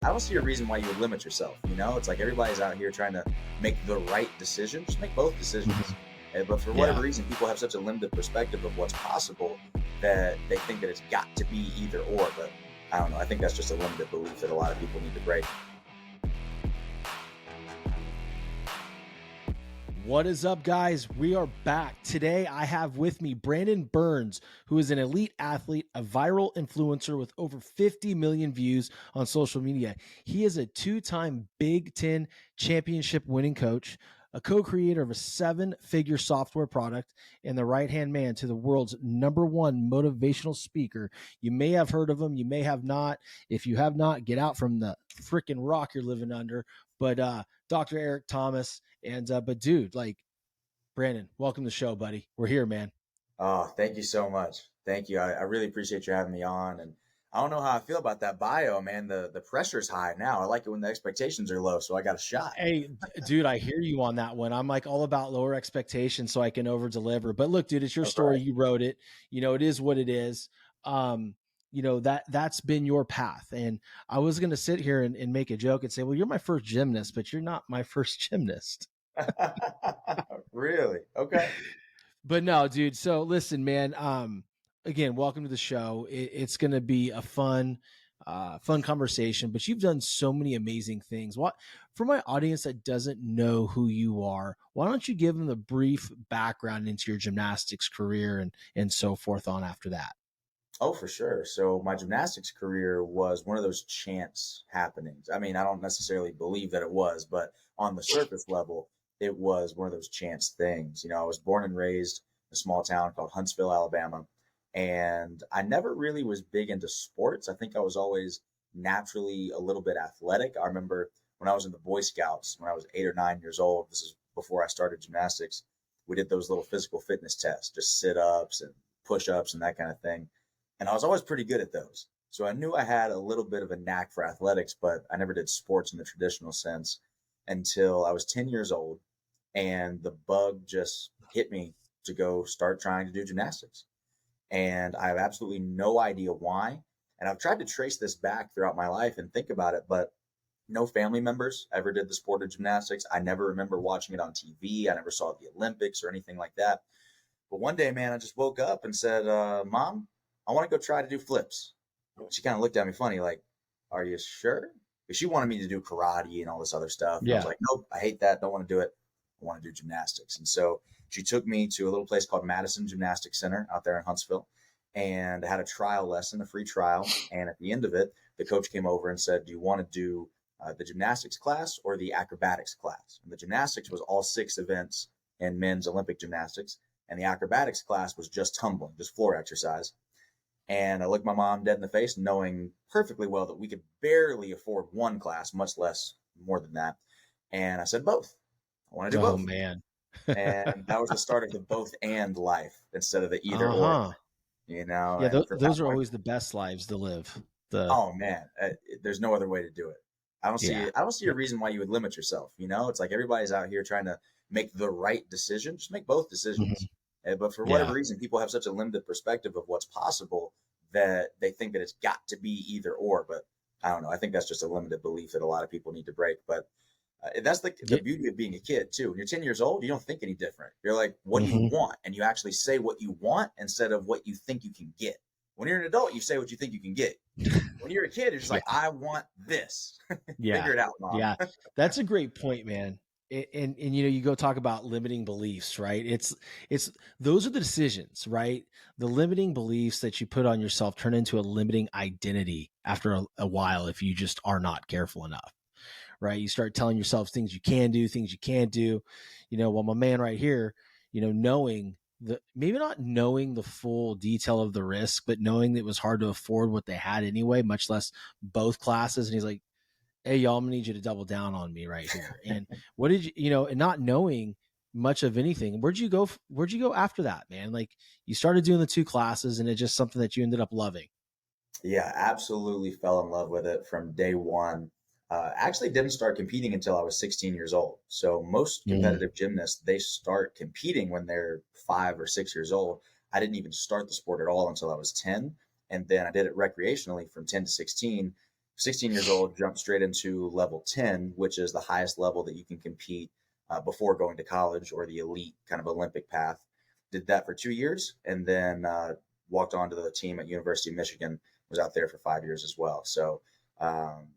I don't see a reason why you would limit yourself. It's like everybody's out here trying to make the right decision. Just make both decisions. Mhm. But for whatever Yeah. reason, people have such a limited perspective of what's possible that they think that it's got to be either or. But I don't know. I think that's just a limited belief that a lot of people need to break. What is up, guys? We are back. Today, I have with me Brandon Burns, who is an elite athlete, a viral influencer with over 50 million views on social media. He is a two-time Big Ten championship winning coach, a co-creator of a 7-figure software product, and the right-hand man to the world's #1 motivational speaker. You may have heard of him. You may have not. If you have not, get out from the freaking rock you're living under. But Dr. Eric Thomas. And but dude, like, Brandon, welcome to the show, buddy. We're here, man. Oh, thank you so much. Thank you. I really appreciate you having me on. And I don't know how I feel about that bio, man. The pressure's high now. I like it when the expectations are low, so I got a shot. Hey, dude, I hear you on that one. I'm like all about lower expectations so I can over deliver. But look, dude, it's your story. Right. You wrote it. It is what it is. That's been your path. And I was gonna sit here and make a joke and say, well, you're my first gymnast, but you're not my first gymnast. Really? Okay. But no, dude. So listen, man. Again, welcome to the show. It's going to be a fun conversation. But you've done so many amazing things. What for my audience that doesn't know who you are? Why don't you give them the brief background into your gymnastics career and so forth on after that? Oh, for sure. So my gymnastics career was one of those chance happenings. I mean, I don't necessarily believe that it was, but on the surface level, it was one of those chance things. I was born and raised in a small town called Huntsville, Alabama, and I never really was big into sports. I think I was always naturally a little bit athletic. I remember when I was in the Boy Scouts, when I was 8 or 9 years old, this is before I started gymnastics, we did those little physical fitness tests, just sit ups and push ups and that kind of thing. And I was always pretty good at those. So I knew I had a little bit of a knack for athletics, but I never did sports in the traditional sense until I was 10 years old. And the bug just hit me to go start trying to do gymnastics. And I have absolutely no idea why. And I've tried to trace this back throughout my life and think about it, but no family members ever did the sport of gymnastics. I never remember watching it on TV. I never saw the Olympics or anything like that. But one day, man, I just woke up and said, Mom, I want to go try to do flips. She kind of looked at me funny, like, are you sure? Because she wanted me to do karate and all this other stuff. And I was like, nope, I hate that. Don't want to do it. I want to do gymnastics. And so she took me to a little place called Madison Gymnastics Center out there in Huntsville. And I had a trial lesson, a free trial. And at the end of it, the coach came over and said, do you want to do the gymnastics class or the acrobatics class? And the gymnastics was all 6 events in men's Olympic gymnastics. And the acrobatics class was just tumbling, just floor exercise. And I looked my mom dead in the face, knowing perfectly well that we could barely afford one class, much less more than that. And I said, both. I want to do both. Oh, man. And that was the start of the both and life instead of the either or, Yeah, those are always the best lives to live. Oh, man, there's no other way to do it. I don't see a reason why you would limit yourself. It's like everybody's out here trying to make the right decision. Just make both decisions. But for whatever reason, people have such a limited perspective of what's possible that they think that it's got to be either or. But I don't know. I think that's just a limited belief that a lot of people need to break. But that's the beauty of being a kid, too. When you're 10 years old, you don't think any different. You're like, what do you want? And you actually say what you want instead of what you think you can get. When you're an adult, you say what you think you can get. When you're a kid, you're just like, I want this. Figure it out, Mom. Yeah, that's a great point, man. And you go talk about limiting beliefs, right? It's those are the decisions, right? The limiting beliefs that you put on yourself turn into a limiting identity after a while if you just are not careful enough, right? You start telling yourself things you can do, things you can't do. Well, my man right here, knowing maybe not knowing the full detail of the risk, but knowing that it was hard to afford what they had anyway, much less both classes. And he's like, hey, y'all, I'm gonna need you to double down on me right here. And what did and not knowing much of anything, where'd you go after that, man? Like, you started doing the 2 classes and it's just something that you ended up loving. Yeah, absolutely fell in love with it from day one. Actually didn't start competing until I was 16 years old. So most competitive gymnasts, they start competing when they're 5 or 6 years old. I didn't even start the sport at all until I was 10. And then I did it recreationally from 10 to 16. 16 years old, jumped straight into level 10, which is the highest level that you can compete before going to college, or the elite kind of Olympic path. Did that for 2 years, and then walked onto the team at University of Michigan. Was out there for 5 years as well. So um,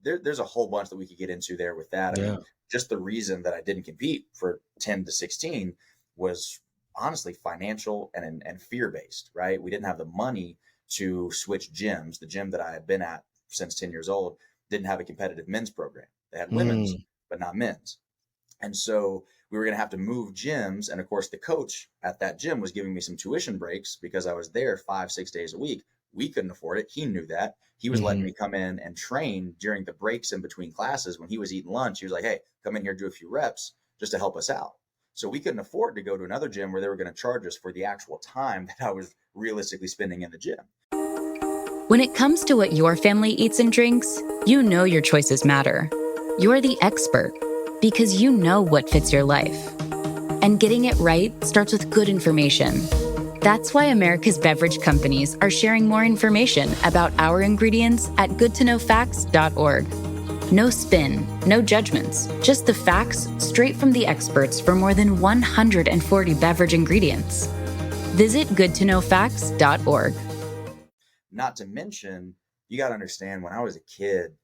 there's a whole bunch that we could get into there with that. I Yeah. mean, just the reason that I didn't compete for 10 to 16 was honestly financial and fear based, right? We didn't have the money to switch gyms. The gym that I had been at since 10 years old didn't have a competitive men's program. They had women's, Mm. but not men's. And so we were going to have to move gyms. And of course, the coach at that gym was giving me some tuition breaks because I was there 5, 6 days a week. We couldn't afford it. He knew that. He was letting Hmm. me come in and train during the breaks in between classes when he was eating lunch. He was like, hey, come in here, do a few reps just to help us out. So we couldn't afford to go to another gym where they were going to charge us for the actual time that I was realistically spending in the gym. When it comes to what your family eats and drinks, you know your choices matter. You're the expert because you know what fits your life. And getting it right starts with good information. That's why America's beverage companies are sharing more information about our ingredients at goodtoknowfacts.org. No spin, no judgments, just the facts straight from the experts for more than 140 beverage ingredients. Visit goodtoknowfacts.org. Not to mention, you got to understand, when I was a kid,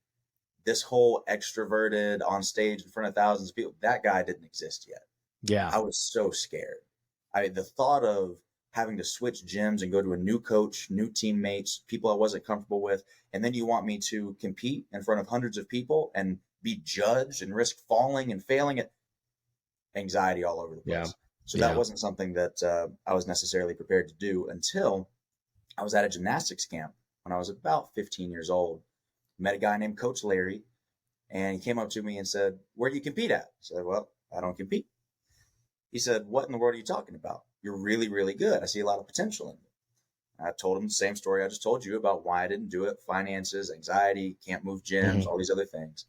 this whole extroverted on stage in front of thousands of people, that guy didn't exist yet. Yeah. I was so scared. The thought of having to switch gyms and go to a new coach, new teammates, people I wasn't comfortable with, and then you want me to compete in front of hundreds of people and be judged and risk falling and failing it, anxiety all over the Yeah. place. So that Yeah. wasn't something that I was necessarily prepared to do until I was at a gymnastics camp when I was about 15 years old. Met a guy named Coach Larry, and he came up to me and said, "Where do you compete at?" I said, "Well, I don't compete." He said, "What in the world are you talking about? You're really, really good. I see a lot of potential in you." I told him the same story I just told you about why I didn't do it: finances, anxiety, can't move gyms, Hmm. all these other things.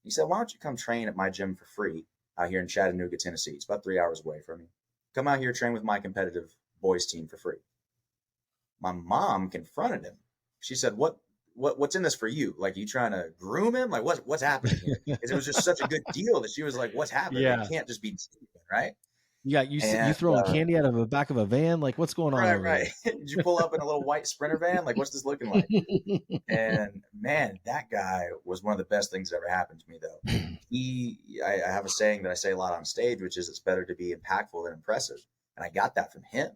He said, "Why don't you come train at my gym for free out here in Chattanooga, Tennessee? It's about 3 hours away from you. Come out here, train with my competitive boys team for free." My mom confronted him. She said, what's in this for you? Like, are you trying to groom him? Like, what's happening here?" Because it was just such a good deal that she was like, "What's happening? It Yeah. can't just be cheating, right?" Yeah. You And throwing candy out of the back of a van? Like, what's going on right, over right. Did you pull up in a little white Sprinter van? Like, what's this looking like? there? And man, that guy was one of the best things that ever happened to me, though. I have a saying that I say a lot on stage, which is, it's better to be impactful than impressive. And I got that from him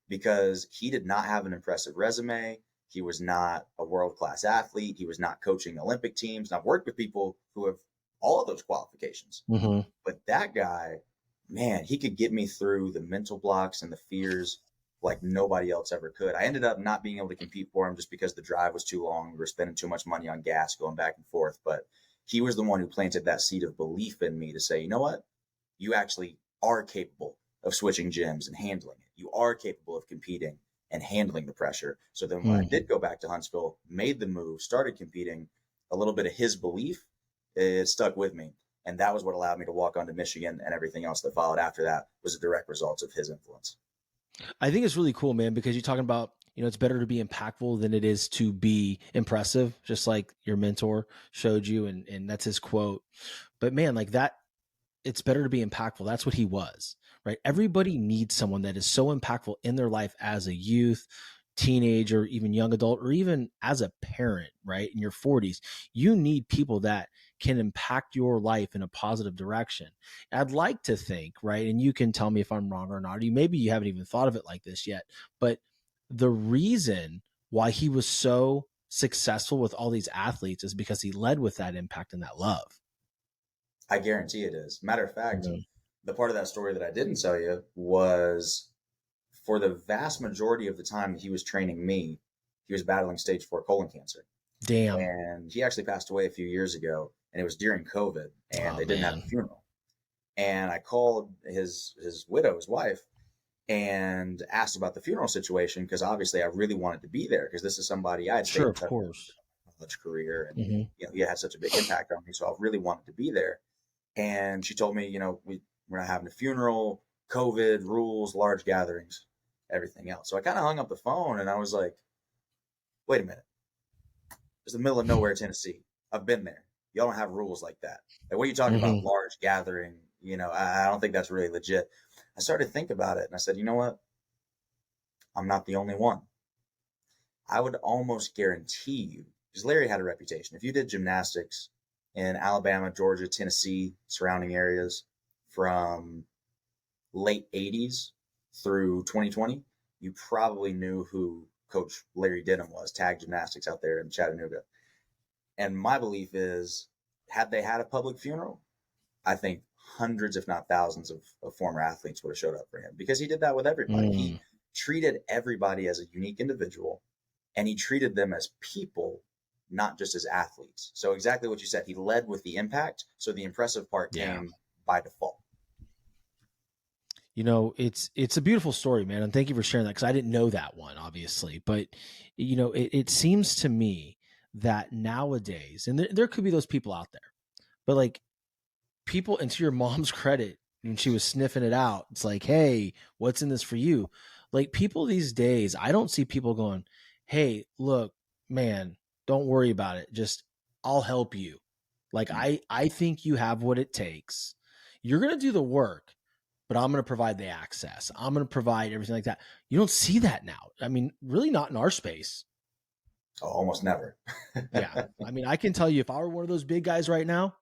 because he did not have an impressive resume. He was not a world class athlete. He was not coaching Olympic teams. And I've worked with people who have all of those qualifications. Hmm. But that guy, man, he could get me through the mental blocks and the fears like nobody else ever could. I ended up not being able to compete for him just because the drive was too long. We were spending too much money on gas going back and forth. But he was the one who planted that seed of belief in me to say, you know what? You actually are capable of switching gyms and handling it. You are capable of competing and handling the pressure. So then when I Hmm. did go back to Huntsville, made the move, started competing, a little bit of his belief, it stuck with me. And that was what allowed me to walk on to Michigan, and everything else that followed after that was a direct result of his influence. I think it's really cool, man, because you're talking about, it's better to be impactful than it is to be impressive, just like your mentor showed you. And that's his quote. But man, like that, it's better to be impactful. That's what he was, right? Everybody needs someone that is so impactful in their life as a youth, teenager, even young adult, or even as a parent, right? In your 40s, you need people that can impact your life in a positive direction. I'd like to think, right? And you can tell me if I'm wrong or not. Maybe you haven't even thought of it like this yet, but the reason why he was so successful with all these athletes is because he led with that impact and that love. I guarantee it is. Matter of fact, Mhm. the part of that story that I didn't tell you was, for the vast majority of the time that he was training me, he was battling stage 4 colon cancer. Damn. And he actually passed away a few years ago, and it was during COVID, and Oh they didn't have a man. funeral. And I called his widow, his wife, and asked about the funeral situation, because obviously I really wanted to be there, because this is somebody I had stayed Sure, in of touch with course. my college career, and Hmm. he had such a big impact on me, so I really wanted to be there. And she told me, we're not having a funeral, COVID rules, large gatherings, everything else. So I kind of hung up the phone, and I was like, wait a minute, It's the middle of nowhere, Tennessee. I've been there. Y'all don't have rules like that. Like, what are you talking about? Hmm. Large gathering? I don't think that's really legit. I started to think about it and I said, you know what? I'm not the only one. I would almost guarantee you, because Larry had a reputation. If you did gymnastics in Alabama, Georgia, Tennessee, surrounding areas from late 80s through 2020, you probably knew who Coach Larry Denham was, tag gymnastics out there in Chattanooga. And my belief is, had they had a public funeral, I think hundreds, if not thousands, of former athletes would have showed up for him because he did that with everybody. He Mm. treated everybody as a unique individual and he treated them as people, not just as athletes. So, exactly what you said, he led with the impact. So, the impressive part Yeah. came by default. It's a beautiful story, man. And thank you for sharing that. Cause I didn't know that one, obviously, but it seems to me that nowadays, and there could be those people out there, but like people, and to your mom's credit, when she was sniffing it out, it's like, hey, what's in this for you? Like people these days, I don't see people going, hey, look, man, don't worry about it. Just, I'll help you. Like, Mm. I think you have what it takes. You're going to do the work, but I'm going to provide the access. I'm going to provide everything like that. You don't see that now. I mean, really not in our space. Oh, almost never. Yeah. I mean, I can tell you if I were one of those big guys right now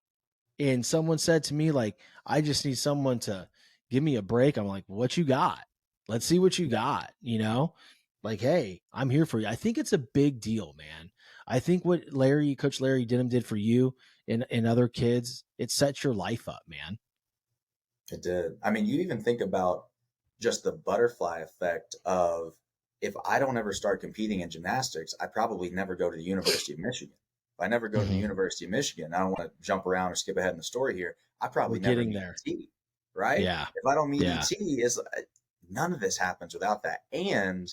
and someone said to me, like, I just need someone to give me a break, I'm like, what you got? Let's see what you got, Like, hey, I'm here for you. I think it's a big deal, man. I think what Coach Larry Denham did for you and other kids, it sets your life up, man. It did. I mean, you even think about just the butterfly effect of, if I don't ever start competing in gymnastics, I probably never go to the University of Michigan. If I never go to the Hmm. University of Michigan, I don't want to jump around or skip ahead in the story here. I We're probably never getting meet there. ET, right? Yeah. If I don't meet Yeah. ET, is none of this happens without that. And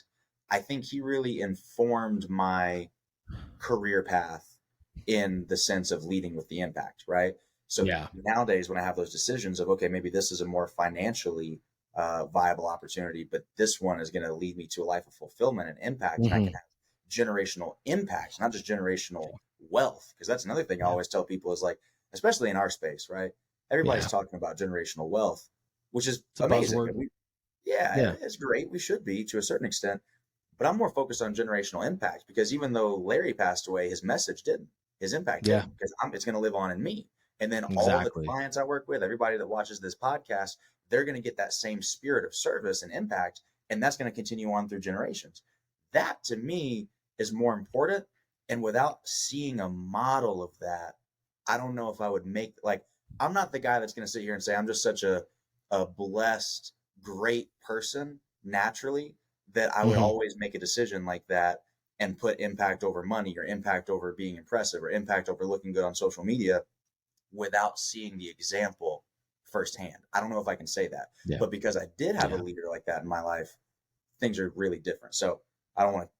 I think he really informed my career path in the sense of leading with the impact, right? So Yeah. nowadays, when I have those decisions of, okay, maybe this is a more financially viable opportunity, but this one is going to lead me to a life of fulfillment and impact, and I can Hmm. have generational impact, not just generational wealth. Because that's another thing I Yeah. always tell people is like, especially in our space, right? Everybody's Yeah. talking about generational wealth, which is It's a amazing. buzzword. Yeah, Yeah. it's great. We should be to a certain extent, but I'm more focused on generational impact because even though Larry passed away, his message didn't, his impact Yeah. didn't, because it's going to live on in me. And then all the Exactly. clients I work with, everybody that watches this podcast, they're going to get that same spirit of service and impact. And that's going to continue on through generations. That to me is more important. And without seeing a model of that, I don't know if I would make, like, I'm not the guy that's going to sit here and say, I'm just such a blessed, great person naturally that I would Hmm. always make a decision like that and put impact over money or impact over being impressive or impact over looking good on social media without seeing the example firsthand. I don't know if I can say that, Yeah. but because I did have a Yeah. leader like that in my life, things are really different. So I don't want to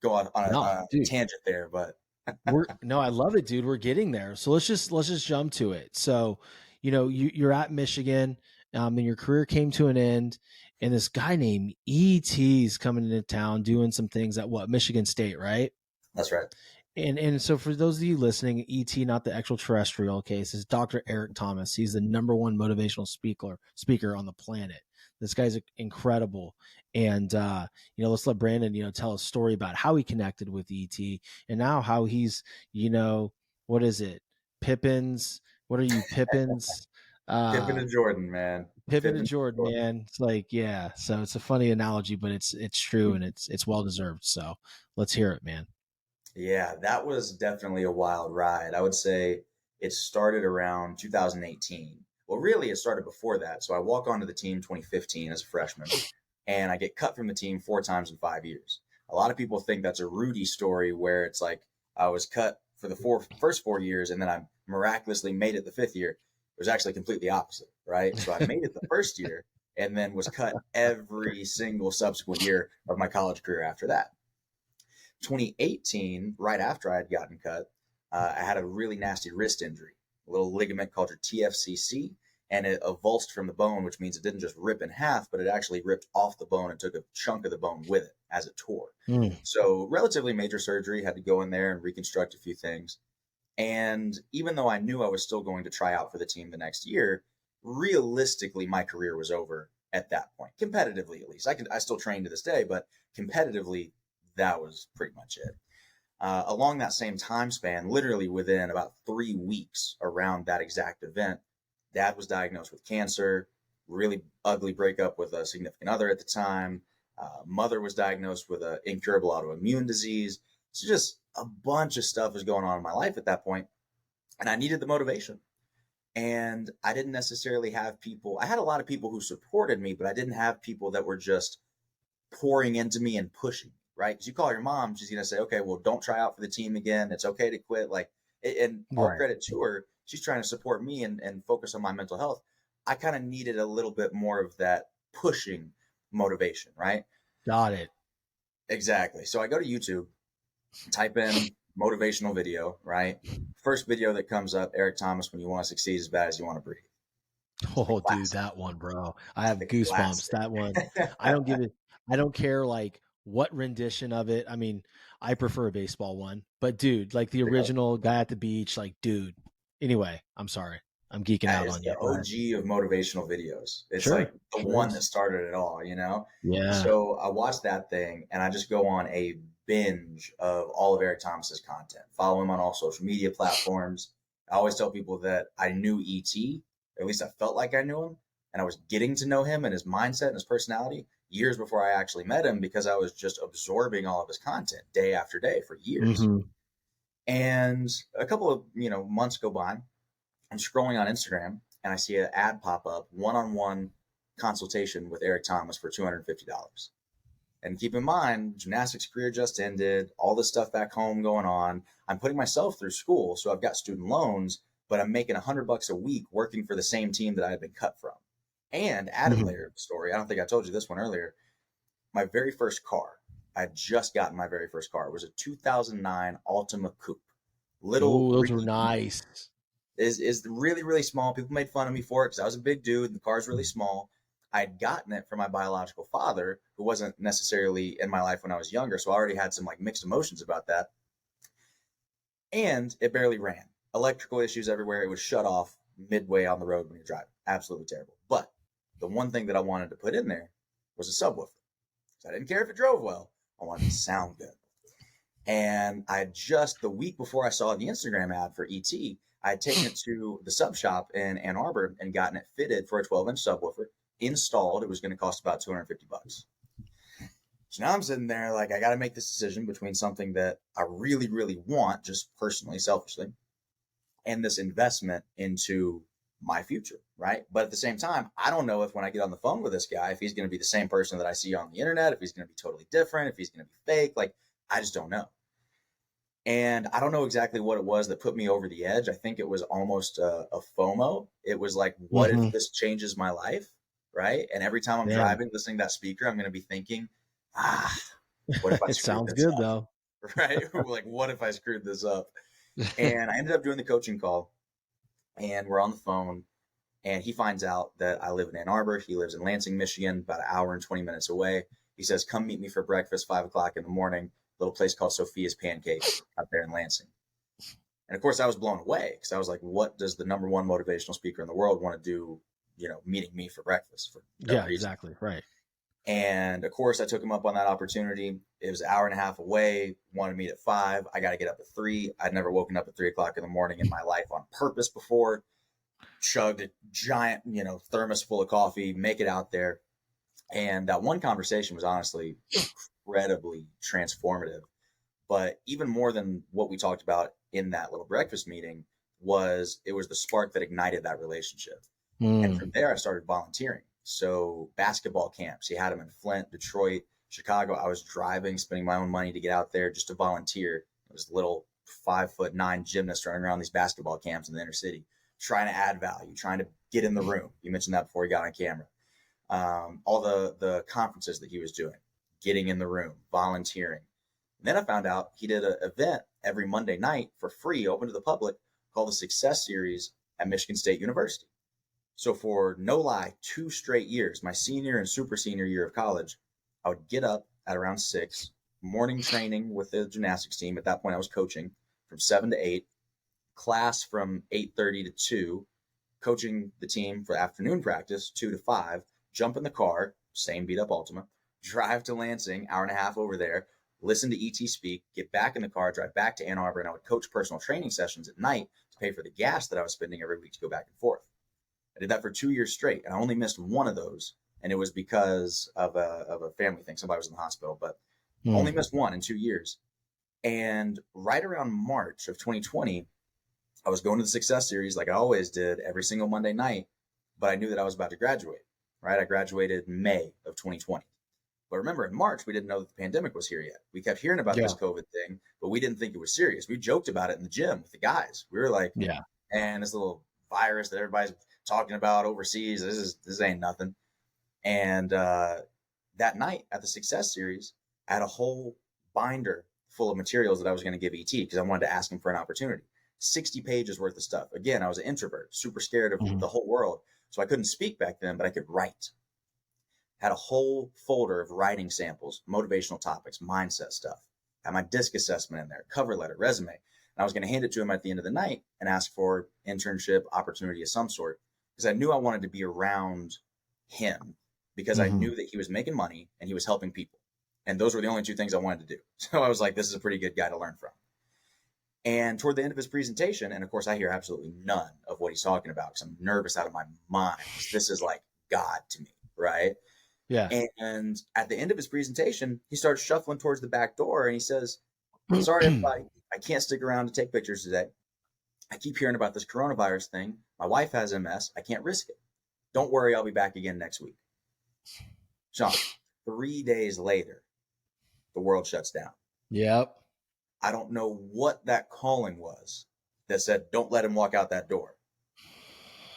go on No, a dude. tangent there, but I love it, dude. We're getting there. So let's just jump to it. So, you're at Michigan, and your career came to an end, and this guy named ET's coming into town doing some things at Michigan State, right? that's right. And so for those of you listening, ET, not the extraterrestrial case, is Dr. Eric Thomas. He's the number one motivational speaker on the planet. This guy's incredible. And let's let Brandon, tell a story about how he connected with ET and now how he's, what is it? Pippins. What are you, Pippins? Pippen Uh and Jordan, man. Pippin Pippen and and Jordan, Jordan. man. It's like, yeah. So it's a funny analogy, but it's true and it's well deserved. So let's hear it, man. Yeah, that was definitely a wild ride. I would say it started around 2018. Well, really, it started before that. So I walk onto the team 2015 as a freshman, and I get cut from the team 4 times in 5 years. A lot of people think that's a Rudy story where it's like I was cut for the first 4 years, and then I miraculously made it the fifth year. It was actually completely opposite, right? So I made it the first year, and then was cut every single subsequent year of my college career after that. 2018, right after I had gotten cut, I had a really nasty wrist injury, a little ligament called your TFCC. and it avulsed from the bone, which means it didn't just rip in half, but it actually ripped off the bone and took a chunk of the bone with it as it tore. Mm. So relatively major surgery, had to go in there and reconstruct a few things. And even though I knew I was still going to try out for the team the next year, realistically, my career was over at that point, competitively at least. I still train to this day, but competitively, that was pretty much it. Along that same time span, literally within about 3 weeks around that exact event, dad was diagnosed with cancer, really ugly breakup with a significant other at the time. Mother was diagnosed with an incurable autoimmune disease. So just a bunch of stuff was going on in my life at that point, and I needed the motivation. And I didn't necessarily have people. I had a lot of people who supported me, but I didn't have people that were just pouring into me and pushing me, right? Because you call your mom, she's going to say, okay, well, don't try out for the team again. It's okay to quit. Like, and all Right. credit to her, she's trying to support me and focus on my mental health. I kind of needed a little bit more of that pushing motivation, right? Got it. Exactly. So I go to YouTube, type in motivational video, right? First video that comes up, Eric Thomas, when you want to succeed as bad as you want to breathe. It's the Oh, dude, classic. that one, bro. I It's have the goosebumps. classic. That one. I don't give it. I don't care like what rendition of it. I mean, I prefer a baseball one, but dude, like the original guy at the beach, like, dude. Anyway, I'm sorry. I'm geeking out It's on you. the Go ahead. OG of motivational videos. It's Sure. like the Sure one that is. started it all, you know? Yeah. So I watched that thing and I just go on a binge of all of Eric Thomas's content, follow him on all social media platforms. I always tell people that I knew ET, or at least I felt like I knew him, and I was getting to know him and his mindset and his personality years before I actually met him because I was just absorbing all of his content day after day for years. Mm-hmm. And a couple of, months go by. I'm scrolling on Instagram and I see an ad pop up, one-on-one consultation with Eric Thomas for $250. And keep in mind, gymnastics career just ended, all this stuff back home going on. I'm putting myself through school, so I've got student loans, but I'm making $100 a week working for the same team that I had been cut from. And added Mm-hmm. layer of the story, I don't think I told you this one earlier. My very first car, I had just gotten my very first car. It was a 2009 Altima Coupe. Little Oh, those were Ricky nice. is really, really small. People made fun of me for it because I was a big dude and the car's really small. I had gotten it from my biological father, who wasn't necessarily in my life when I was younger, so I already had some like mixed emotions about that. And it barely ran. Electrical issues everywhere. It was shut off midway on the road when you're driving. Absolutely terrible. But the one thing that I wanted to put in there was a subwoofer. So I didn't care if it drove well. I wanted it to sound good. And I just, the week before I saw the Instagram ad for ET, I had taken it to the sub shop in Ann Arbor and gotten it fitted for a 12-inch subwoofer, installed. It was going to cost about $250. So now I'm sitting there like, I got to make this decision between something that I really, really want, just personally, selfishly, and this investment into my future, right? But at the same time, I don't know if when I get on the phone with this guy, if he's going to be the same person that I see on the internet, if he's going to be totally different, if he's going to be fake. Like, I just don't know. And I don't know exactly what it was that put me over the edge. I think it was almost a FOMO. It was like, what if Mm-hmm. this changes my life? Right. And every time I'm Damn. driving, listening to that speaker, I'm going to be thinking, what if I It screwed sounds this good up? though. Right. Like, what if I screwed this up? And I ended up doing the coaching call and we're on the phone and he finds out that I live in Ann Arbor. He lives in Lansing, Michigan, about an hour and 20 minutes away. He says, come meet me for breakfast, 5 o'clock in the morning, little place called Sophia's Pancakes out there in Lansing. And of course, I was blown away because I was like, what does the number one motivational speaker in the world want to do, meeting me for breakfast for no Yeah, reason? exactly. Right. And of course, I took him up on that opportunity. It was an hour and a half away, wanted to meet at 5. I got to get up at 3. I'd never woken up at 3 o'clock in the morning in my life on purpose before. Chugged a giant, thermos full of coffee, make it out there. And that one conversation was honestly incredibly transformative. But even more than what we talked about in that little breakfast meeting it was the spark that ignited that relationship. And from there, I started volunteering. So basketball camps, he had them in Flint, Detroit, Chicago. I was driving, spending my own money to get out there just to volunteer. It was little 5'9" gymnasts running around these basketball camps in the inner city, trying to add value, trying to get in the room. You mentioned that before he got on camera. All the conferences that he was doing, getting in the room, volunteering. And then I found out he did an event every Monday night for free, open to the public, called the Success Series at Michigan State University. So for no lie, 2 straight years, my senior and super senior year of college, I would get up at around 6, morning training with the gymnastics team. At that point, I was coaching from 7 to 8, class from 8:30 to 2, coaching the team for afternoon practice 2 to 5, jump in the car, same beat up Ultima, drive to Lansing, hour and a half over there, listen to ET speak, get back in the car, drive back to Ann Arbor, and I would coach personal training sessions at night to pay for the gas that I was spending every week to go back and forth. I did that for 2 years straight, and I only missed one of those, and it was because of a family thing. Somebody was in the hospital, but only missed one in 2 years. And right around March of 2020, I was going to the Success Series like I always did every single Monday night, but I knew that I was about to graduate, right? I graduated May of 2020. But remember, in March, we didn't know that the pandemic was here yet. We kept hearing about this COVID thing, but we didn't think it was serious. We joked about it in the gym with the guys. We were like, and this little virus that everybody's talking about overseas, this ain't nothing. And that night at the Success Series, I had a whole binder full of materials that I was going to give ET because I wanted to ask him for an opportunity. 60 pages worth of stuff. Again, I was an introvert, super scared of the whole world. So I couldn't speak back then, but I could write. Had a whole folder of writing samples, motivational topics, mindset stuff. Had my DISC assessment in there, cover letter, resume. And I was going to hand it to him at the end of the night and ask for internship opportunity of some sort because I knew I wanted to be around him because I knew that he was making money and he was helping people. And those were the only two things I wanted to do. So I was like, this is a pretty good guy to learn from. And toward the end of his presentation, and of course I hear absolutely none of what he's talking about because I'm nervous out of my mind. This is like God to me, right? Yeah. And at the end of his presentation, he starts shuffling towards the back door and he says, sorry, everybody, I can't stick around to take pictures today. I keep hearing about this coronavirus thing. My wife has MS. I can't risk it. Don't worry, I'll be back again next week. Sean, 3 days later, the world shuts down. Yep. I don't know what that calling was that said, don't let him walk out that door.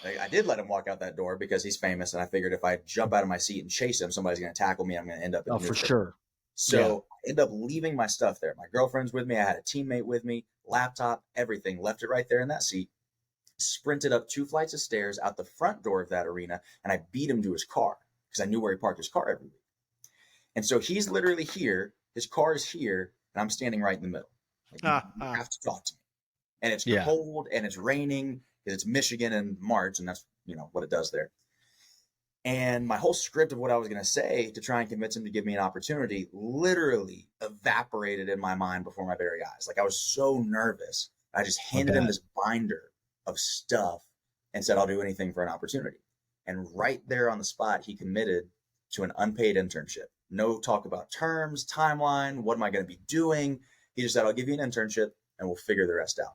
I did let him walk out that door because he's famous. And I figured if I jump out of my seat and chase him, somebody's going to tackle me. I'm going to end up in for sure. So I end up leaving my stuff there. My girlfriend's with me. I had a teammate with me, laptop, everything, left it right there in that seat, sprinted up 2 flights of stairs out the front door of that arena. And I beat him to his car because I knew where he parked his car every week. And so he's literally here. His car is here. And I'm standing right in the middle. Like, you have to talk to me. And it's cold and it's raining because it's Michigan in March. And that's, what it does there. And my whole script of what I was going to say to try and convince him to give me an opportunity literally evaporated in my mind before my very eyes. Like I was so nervous. I just handed him this binder of stuff and said, I'll do anything for an opportunity. And right there on the spot, he committed to an unpaid internship. No talk about terms, timeline. What am I going to be doing? He just said, I'll give you an internship and we'll figure the rest out.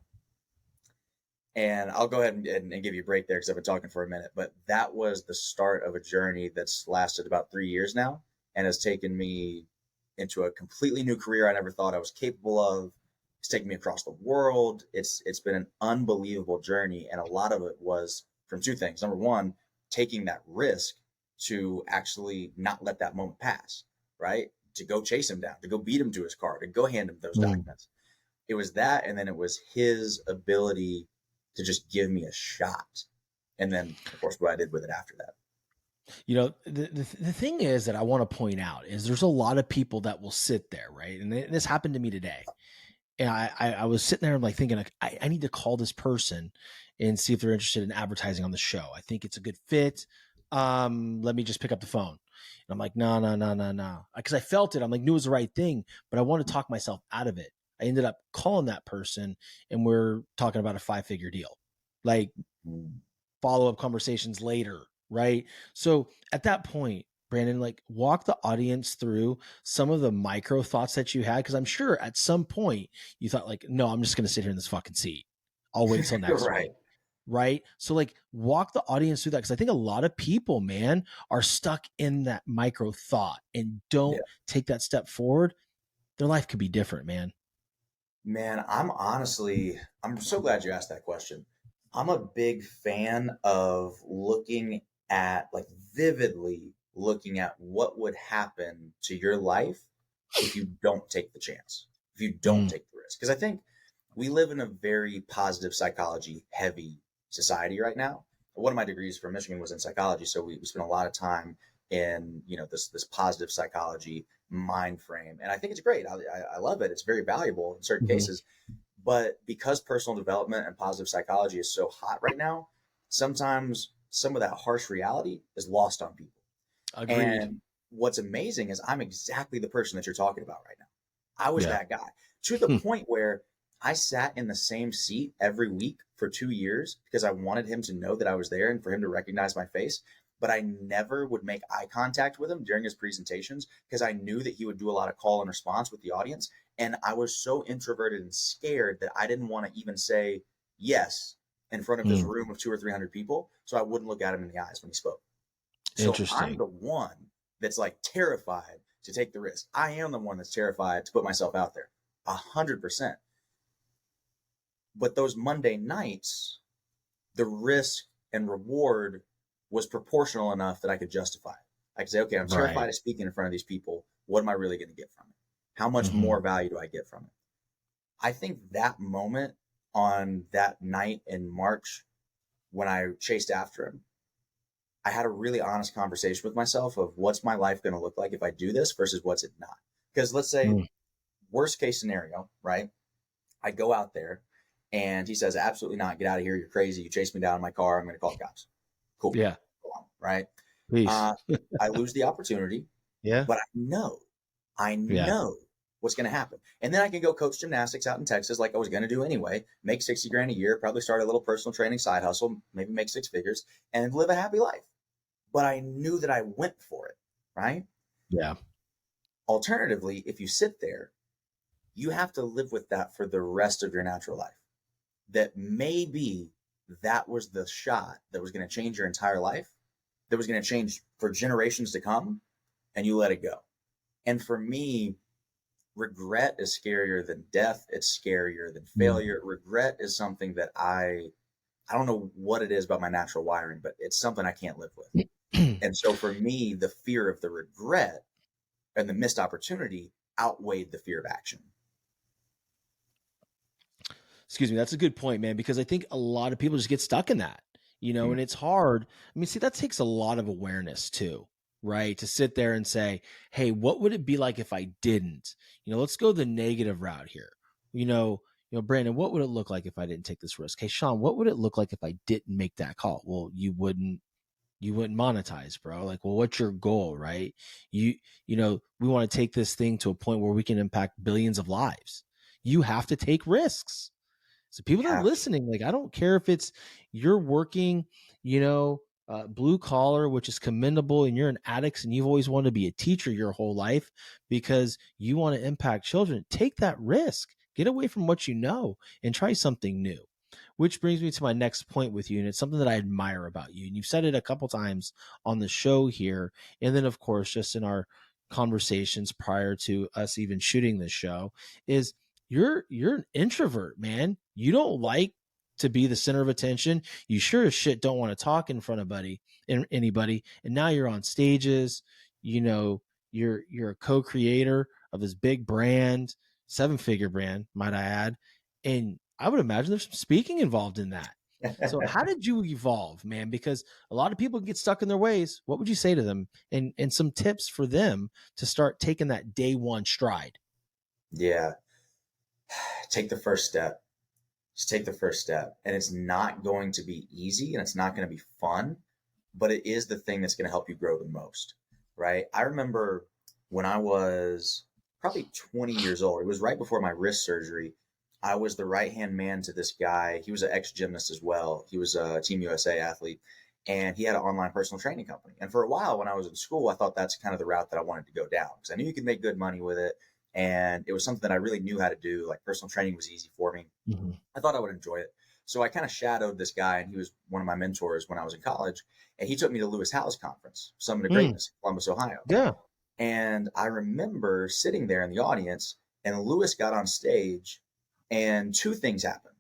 And I'll go ahead and give you a break there because I've been talking for a minute. But that was the start of a journey that's lasted about 3 years now and has taken me into a completely new career I never thought I was capable of. It's taken me across the world. It's been an unbelievable journey. And a lot of it was from 2 things. Number one, taking that risk to actually not let that moment pass, right? To go chase him down, to go beat him to his car, to go hand him those documents. It was that. And then it was his ability to just give me a shot. And then, of course, what I did with it after that. The thing is that I want to point out is there's a lot of people that will sit there, right? And this happened to me today. And I was sitting there like thinking, like, I need to call this person and see if they're interested in advertising on the show. I think it's a good fit. Let me just pick up the phone. And I'm like, no. Because I felt it. I'm like, knew it was the right thing, but I want to talk myself out of it. I ended up calling that person and we're talking about a 5-figure deal, like follow-up conversations later. Right. So at that point, Brandon, like walk the audience through some of the micro thoughts that you had. Cause I'm sure at some point you thought like, no, I'm just going to sit here in this fucking seat. I'll wait till next week. Right. So like walk the audience through that. Cause I think a lot of people, man, are stuck in that micro thought and don't take that step forward. Their life could be different, man. Man, I'm so glad you asked that question. I'm a big fan of vividly looking at what would happen to your life if you don't take the chance, if you don't take the risk. Because I think we live in a very positive psychology heavy society right now. one of my degrees from Michigan was in psychology. So we spent a lot of time in, this positive psychology mind frame. And I think it's great. I love it. It's very valuable in certain Mhm. cases. But because personal development and positive psychology is so hot right now, sometimes some of that harsh reality is lost on people. Agreed. And what's amazing is I'm exactly the person that you're talking about right now. I was Yeah. that guy, to the point where I sat in the same seat every week for 2 years because I wanted him to know that I was there and for him to recognize my face. But I never would make eye contact with him during his presentations because I knew that he would do a lot of call and response with the audience. And I was so introverted and scared that I didn't want to even say yes in front of this Mm. room of 200 or 300 people. So I wouldn't look at him in the eyes when he spoke. So I'm Interesting. the one that's like terrified to take the risk. I am the one that's terrified to put myself out there 100%. But those Monday nights, the risk and reward was proportional enough that I could justify it. I could say, okay, I'm terrified Right. of speaking in front of these people. What am I really going to get from it? How much Mhm. more value do I get from it? I think that moment on that night in March when I chased after him, I had a really honest conversation with myself of what's my life going to look like if I do this versus what's it not. Because let's say, Mm. worst case scenario, right? I go out there and he says, absolutely not. Get out of here. You're crazy. You chased me down in my car. I'm going to call the cops. Cool. Yeah. Go on. Right. Peace. Uh, I lose the opportunity, Yeah. but I Yeah. know what's going to happen. And then I can go coach gymnastics out in Texas like I was going to do anyway, make 60 grand a year, probably start a little personal training side hustle, maybe make 6 figures and live a happy life. But I knew that I went for it. Right. Yeah. Alternatively, if you sit there, you have to live with that for the rest of your natural life. That maybe that was the shot that was going to change your entire life, that was going to change for generations to come, and you let it go. And for me, regret is scarier than death. It's scarier than Mm. failure. Regret is something that I don't know what it is about my natural wiring, but it's something I can't live with. And so for me, the fear of the regret and the missed opportunity outweighed the fear of action. Excuse me. That's a good point, man, because I think a lot of people just get stuck in that, Mm. and it's hard. I mean, see, that takes a lot of awareness too, right? To sit there and say, hey, what would it be like if I didn't? Let's go the negative route here. Brandon, what would it look like if I didn't take this risk? Hey, Sean, what would it look like if I didn't make that call? Well, you wouldn't monetize, bro. Like, well, what's your goal, right? We want to take this thing to a point where we can impact billions of lives. You have to take risks. So people that are Have to. listening, like, I don't care if it's you're working, blue collar, which is commendable, and you're an addict and you've always wanted to be a teacher your whole life because you want to impact children. Take that risk. Get away from what you know and try something new. Which brings me to my next point with you, and it's something that I admire about you. And you've said it a couple times on the show here, and then of course just in our conversations prior to us even shooting this show, is you're an introvert, man. You don't like to be the center of attention. You sure as shit don't want to talk in front of anybody. And now you're on stages. You know, you're a co-creator of this big brand, 7-figure brand, might I add. And I would imagine there's some speaking involved in that. So how did you evolve, man? Because a lot of people get stuck in their ways. What would you say to them, and some tips for them to start taking that day one stride? Yeah. Take the first step. Just take the first step. And it's not going to be easy and it's not going to be fun, but it is the thing that's going to help you grow the most. Right. I remember when I was probably 20 years old, it was right before my wrist surgery. I was the right hand man to this guy. He was an ex gymnast as well. He was a Team USA athlete and he had an online personal training company. And for a while, when I was in school, I thought that's kind of the route that I wanted to go down because I knew you could make good money with it. And it was something that I really knew how to do. Like personal training was easy for me. Mm-hmm. I thought I would enjoy it. So I kind of shadowed this guy, and he was one of my mentors when I was in college. And he took me to Lewis Howes Conference, Summit of Mm, Greatness, Columbus, Ohio. yeah. And I remember sitting there in the audience, and Lewis got on stage, and two things happened.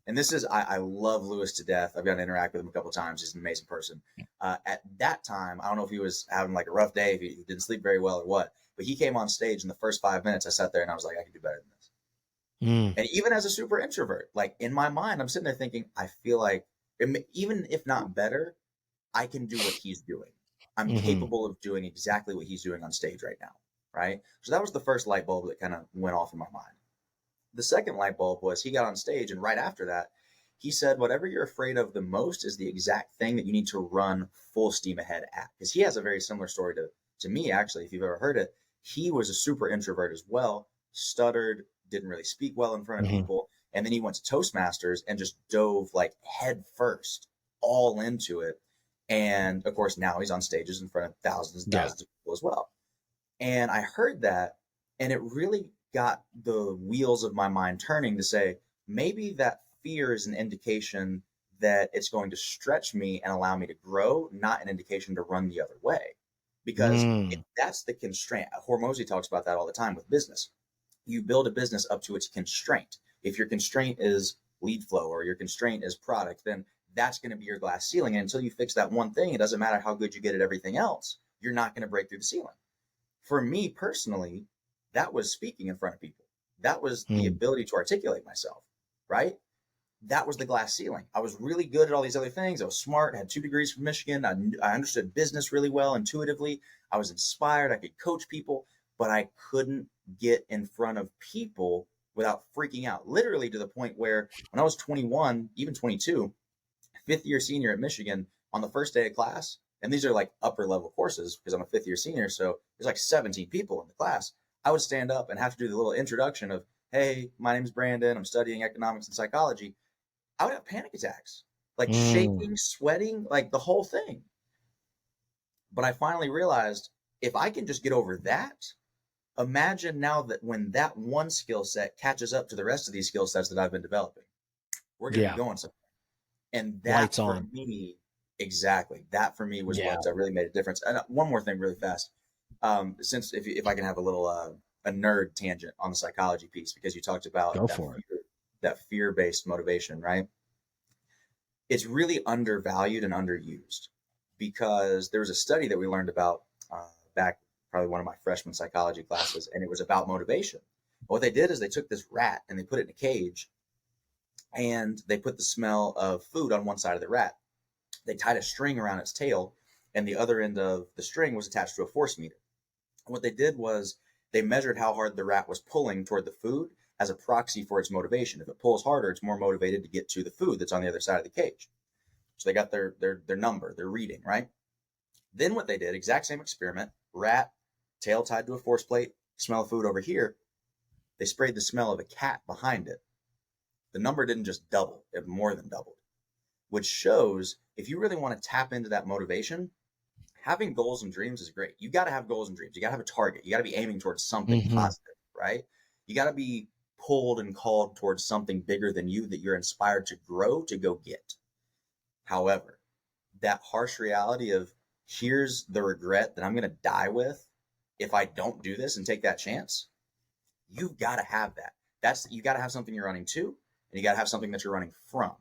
And this is, I love Lewis to death. I've gotten to interact with him a couple of times. He's an amazing person. At that time, I don't know if he was having like a rough day, if he didn't sleep very well or what, but he came on stage in the first 5 minutes. I sat there and I was like, I can do better than this. Mm, And even as a super introvert, like in my mind, I'm sitting there thinking, I feel like even if not better, I can do what he's doing. I'm Mm-hmm. capable of doing exactly what he's doing on stage right now, right? So that was the first light bulb that kind of went off in my mind. The second light bulb was he got on stage, and right after that, he said, whatever you're afraid of the most is the exact thing that you need to run full steam ahead at. Because he has a very similar story to me, actually, if you've ever heard it. He was a super introvert as well, stuttered, didn't really speak well in front of Mm-hmm. people. And then he went to Toastmasters and just dove like head first, all into it. And of course, now he's on stages in front of thousands and Yeah. thousands of people as well. And I heard that, and it really got the wheels of my mind turning to say, maybe that fear is an indication that it's going to stretch me and allow me to grow, not an indication to run the other way. Because if Mm. that's the constraint, Hormozy talks about that all the time with business. You build a business up to its constraint. If your constraint is lead flow or your constraint is product, then that's going to be your glass ceiling. And until you fix that one thing, it doesn't matter how good you get at everything else, you're not going to break through the ceiling. For me personally, that was speaking in front of people. That was the Mm. ability to articulate myself, right? That was the glass ceiling. I was really good at all these other things. I was smart, had 2 degrees from Michigan. I understood business really well intuitively. I was inspired. I could coach people, but I couldn't get in front of people without freaking out. Literally to the point where when I was 21, even 22, fifth year senior at Michigan, on the first day of class, and these are like upper level courses because I'm a fifth year senior, so there's like 17 people in the class. I would stand up and have to do the little introduction of, hey, my name's Brandon, I'm studying economics and psychology. I would have panic attacks, like Mm. shaking, sweating, like the whole thing. But I finally realized if I can just get over that, imagine now that when that one skill set catches up to the rest of these skill sets that I've been developing, we're going to be Yeah. going somewhere. And that Lights for on. me, exactly, that for me was Yeah. what really made a difference. And one more thing, really fast, since if I can have a little a nerd tangent on the psychology piece, because you talked about Go for it. that fear-based motivation, right? It's really undervalued and underused because there was a study that we learned about back probably one of my freshman psychology classes, and it was about motivation. What they did is they took this rat and they put it in a cage, and they put the smell of food on one side of the rat. They tied a string around its tail, and the other end of the string was attached to a force meter. And what they did was they measured how hard the rat was pulling toward the food as a proxy for its motivation. If it pulls harder, it's more motivated to get to the food that's on the other side of the cage. So they got their number, their reading, right? Then what they did, exact same experiment, rat, tail tied to a force plate, smell of food over here. They sprayed the smell of a cat behind it. The number didn't just double, it more than doubled, which shows if you really want to tap into that motivation, having goals and dreams is great. You got to have goals and dreams. You got to have a target. You got to be aiming towards something Mm-hmm. positive, right? You got to be pulled and called towards something bigger than you that you're inspired to grow to go get. However, that harsh reality of here's the regret that I'm going to die with if I don't do this and take that chance, you've got to have that. You got to have something you're running to, and you got to have something that you're running from.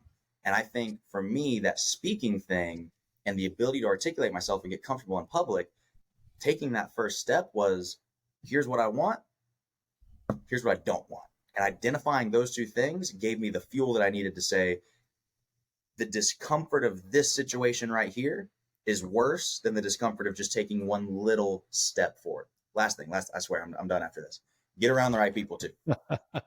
And I think for me, that speaking thing and the ability to articulate myself and get comfortable in public, taking that first step was here's what I want, here's what I don't want. And identifying those two things gave me the fuel that I needed to say the discomfort of this situation right here is worse than the discomfort of just taking one little step forward. Last thing, I swear I'm done after this. Get around the right people too.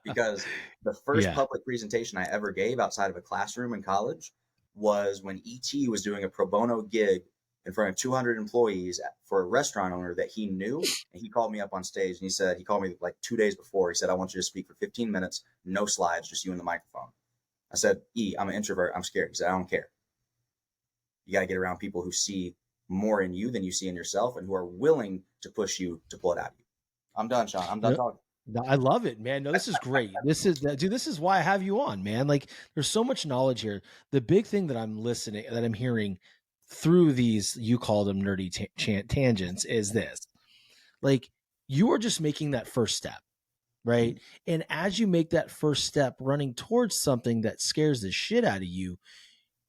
Because the first Yeah. public presentation I ever gave outside of a classroom in college was when ET was doing a pro bono gig in front of 200 employees for a restaurant owner that he knew. And he called me up on stage and he called me like 2 days before. He said, I want you to speak for 15 minutes, no slides, just you and the microphone. I said, I'm an introvert. I'm scared. He said, I don't care. You got to get around people who see more in you than you see in yourself and who are willing to push you to pull it out of you. I'm done, Sean. I'm done talking. No, I love it, man. No, this is great. This is why I have you on, man. Like there's so much knowledge here. The big thing that I'm hearing through these, you call them nerdy tangents, is this. Like you are just making that first step, right? And as you make that first step running towards something that scares the shit out of you,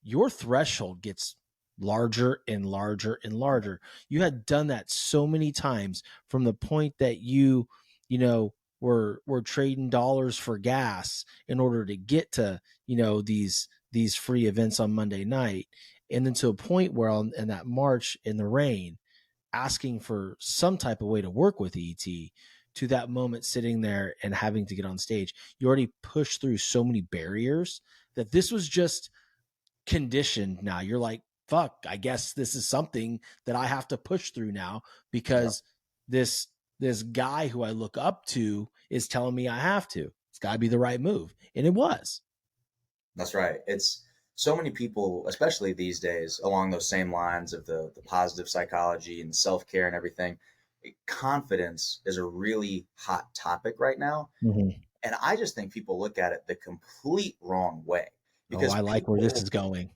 your threshold gets larger and larger and larger. You had done that so many times from the point that were trading dollars for gas in order to get to, these these free events on Monday night. And then to a point where in that March in the rain, asking for some type of way to work with ET, to that moment sitting there and having to get on stage. You already pushed through so many barriers that this was just conditioned. Now you're like, fuck, I guess this is something that I have to push through now, because this guy who I look up to is telling me I have to. It's got to be the right move. And it was. That's right. It's so many people, especially these days, along those same lines of the positive psychology and self-care and everything. Confidence is a really hot topic right now. Mm-hmm. And I just think people look at it the complete wrong way. Because I like where this is going.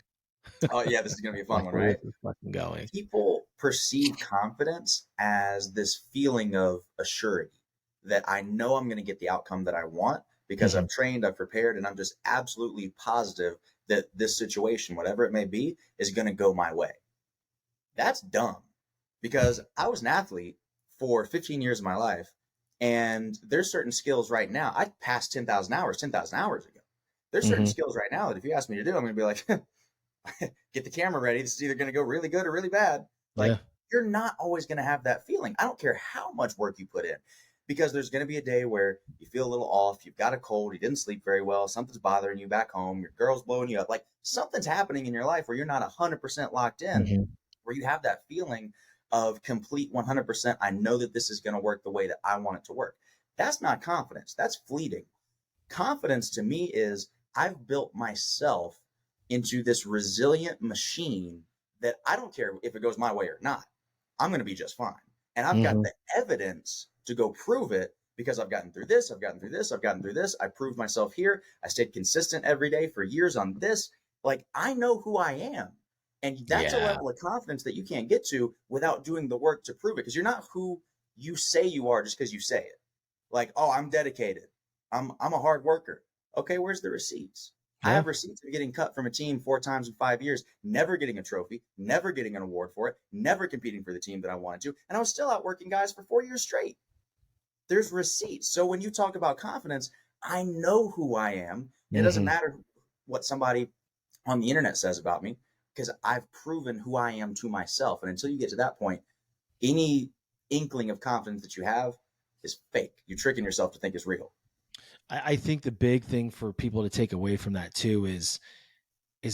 Oh yeah, this is going to be a fun one, right? This is fucking going. People perceive confidence as this feeling of assurity, that I know I'm going to get the outcome that I want because I've trained, I've prepared, and I'm just absolutely positive that this situation, whatever it may be, is going to go my way. That's dumb, because I was an athlete for 15 years of my life, and there's certain skills right now. I passed 10,000 hours ago. There's certain skills right now that if you ask me to do, I'm going to be like, get the camera ready. This is either going to go really good or really bad. Like, you're not always going to have that feeling. I don't care how much work you put in, because there's going to be a day where you feel a little off. You've got a cold. You didn't sleep very well. Something's bothering you back home. Your girl's blowing you up. Like, something's happening in your life where you're not 100% locked in, where you have that feeling of complete 100%. I know that this is going to work the way that I want it to work. That's not confidence. That's fleeting. Confidence to me is I've built myself into this resilient machine that I don't care if it goes my way or not. I'm going to be just fine. And I've got the evidence to go prove it, because I've gotten through this. I've gotten through this. I've gotten through this. I proved myself here. I stayed consistent every day for years on this. Like, I know who I am. And that's a level of confidence that you can't get to without doing the work to prove it. Because you're not who you say you are just because you say it. Like, oh, I'm dedicated. I'm a hard worker. Okay, where's the receipts? I have receipts of getting cut from a team 4 times in 5 years, never getting a trophy, never getting an award for it, never competing for the team that I wanted to. And I was still out working guys for 4 years straight. There's receipts. So when you talk about confidence, I know who I am. It doesn't matter what somebody on the internet says about me, because I've proven who I am to myself. And until you get to that point, any inkling of confidence that you have is fake. You're tricking yourself to think it's real. I think the big thing for people to take away from that too is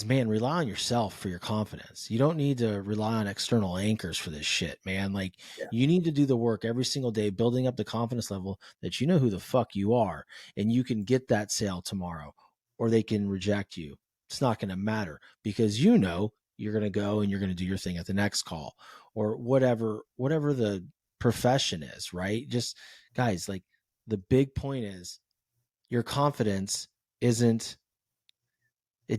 man, rely on yourself for your confidence. You don't need to rely on external anchors for this shit, man. Like, you need to do the work every single day, building up the confidence level that you know who the fuck you are, and you can get that sale tomorrow, or they can reject you. It's not going to matter, because you know you're going to go and you're going to do your thing at the next call, or whatever the profession is, right? Just, guys, like, the big point is, your confidence it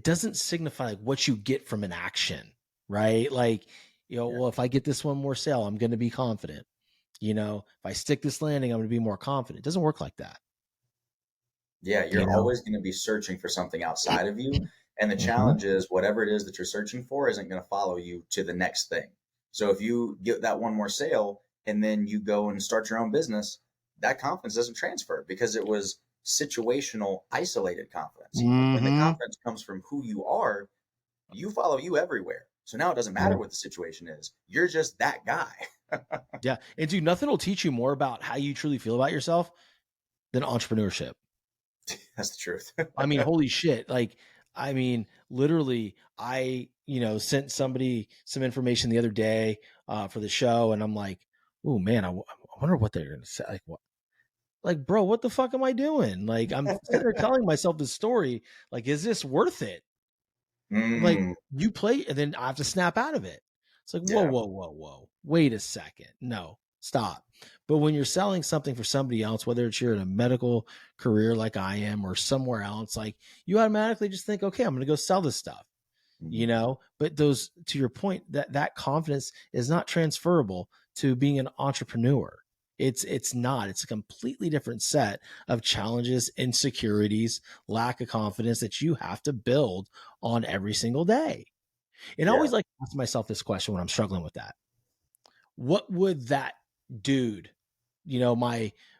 doesn't signify like what you get from an action, right? Like, well, if I get this one more sale, I'm going to be confident. If I stick this landing, I'm going to be more confident. It doesn't work like that. Yeah, you're always going to be searching for something outside of you. And the challenge is, whatever it is that you're searching for isn't going to follow you to the next thing. So if you get that one more sale and then you go and start your own business, that confidence doesn't transfer, because it was situational, isolated confidence. When the confidence comes from who you are, you follow you everywhere. So now it doesn't matter what the situation is. You're just that guy. Yeah. And dude, nothing will teach you more about how you truly feel about yourself than entrepreneurship. That's the truth. I mean, holy shit. Like, I mean, literally, I, sent somebody some information the other day for the show, and I'm like, oh man, I wonder what they're going to say. Like, what? Like, bro, what the fuck am I doing? Like, I'm sitting there telling myself this story. Like, is this worth it? Like, you play, and then I have to snap out of it. It's like, whoa. Wait a second. No, stop. But when you're selling something for somebody else, whether it's you're in a medical career like I am or somewhere else, like, you automatically just think, okay, I'm going to go sell this stuff, but those, to your point, that confidence is not transferable to being an entrepreneur. It's not. It's a completely different set of challenges, insecurities, lack of confidence that you have to build on every single day. And I always like to ask myself this question when I'm struggling with that. What would that dude,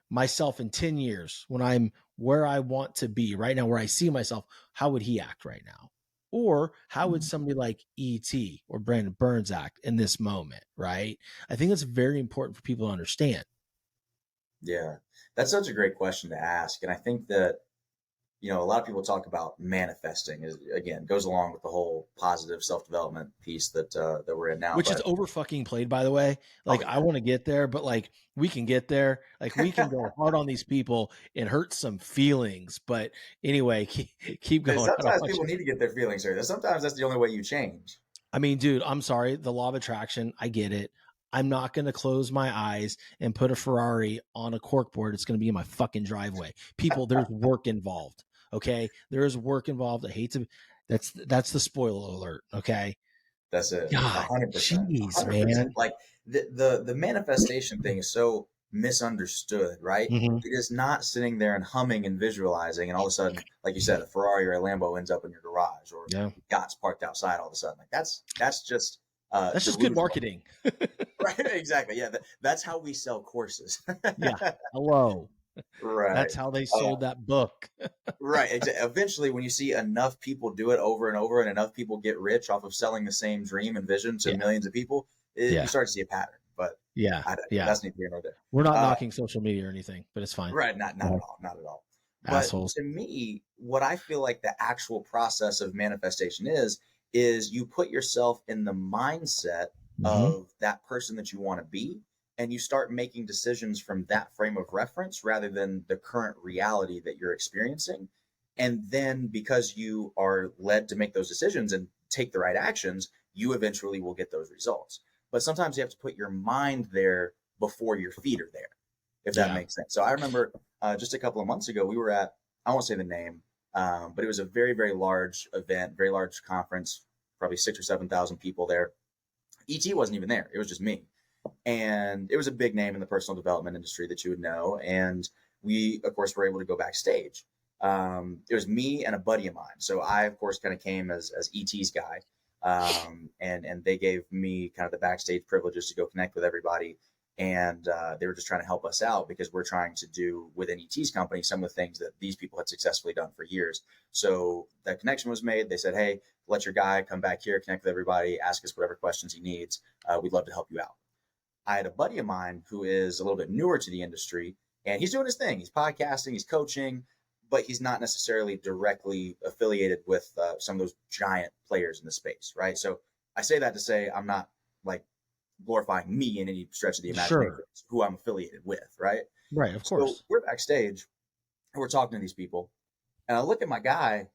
myself in 10 years, when I'm where I want to be right now, where I see myself, how would he act right now? Or how would somebody like E.T. or Brandon Burns act in this moment, right? I think that's very important for people to understand. Yeah, that's such a great question to ask. And I think that, a lot of people talk about manifesting is, again, goes along with the whole positive self-development piece that we're in now. Which is But over fucking played, by the way. oh Like, I yeah, want to get there, but like, we can get there. Like, we can go hard on these people and hurt some feelings. But anyway, keep going. I don't sometimes want people you. need to get their feelings hurt. Sometimes that's the only way you change. I mean, dude, I'm sorry. The law of attraction, I get it. I'm not going to close my eyes and put a Ferrari on a corkboard. It's going to be in my fucking driveway. People, there's work involved. Okay. There is work involved. I hate to, that's the spoiler alert. Okay. That's it. a God, hundred percent, a jeez, hundred percent. man. Like the manifestation thing is so misunderstood, right? Mhm. It is not sitting there and humming and visualizing, and all of a sudden, like you said, a Ferrari or a Lambo ends up in your garage, or Yeah. yachts parked outside. All of a sudden, like that's just That's just good delusional. marketing. Right? Exactly. Yeah, that's how we sell courses. Yeah. Hello. Right. That's how they Uh, sold that book. right. Eventually, when you see enough people do it over and over, and enough people get rich off of selling the same dream and vision to Yeah. millions of people, you Yeah. start to see a pattern. But Yeah. Yeah. that's neither here nor there. We're not Uh, knocking social media or anything, but it's fine. right. Not at all. Not at all. But Assholes. to me, what I feel like the actual process of manifestation is you put yourself in the mindset Mhm. of that person that you want to be, and you start making decisions from that frame of reference rather than the current reality that you're experiencing. And then because you are led to make those decisions and take the right actions, you eventually will get those results. But sometimes you have to put your mind there before your feet are there, if that Yeah. makes sense. So I remember just a couple of months ago, we were at, I won't say the name, but it was a very, very large event, very large conference, probably 6 or 7 thousand people there. ET wasn't even there. It was just me. And it was a big name in the personal development industry that you would know. And we, of course, were able to go backstage. It was me and a buddy of mine. So I, of course, kind of came as ET's guy. And they gave me kind of the backstage privileges to go connect with everybody. And they were just trying to help us out because we're trying to do within ET's company some of the things that these people had successfully done for years. So that connection was made. They said, hey, let your guy come back here, connect with everybody, ask us whatever questions he needs. We'd love to help you out. I had a buddy of mine who is a little bit newer to the industry, and he's doing his thing. He's podcasting, he's coaching, but he's not necessarily directly affiliated with some of those giant players in the space, right? So I say that to say I'm not like glorifying me in any stretch of the imagination, Sure. who I'm affiliated with, right? Right. Of So course. we're backstage, and we're talking to these people, and I look at my guy,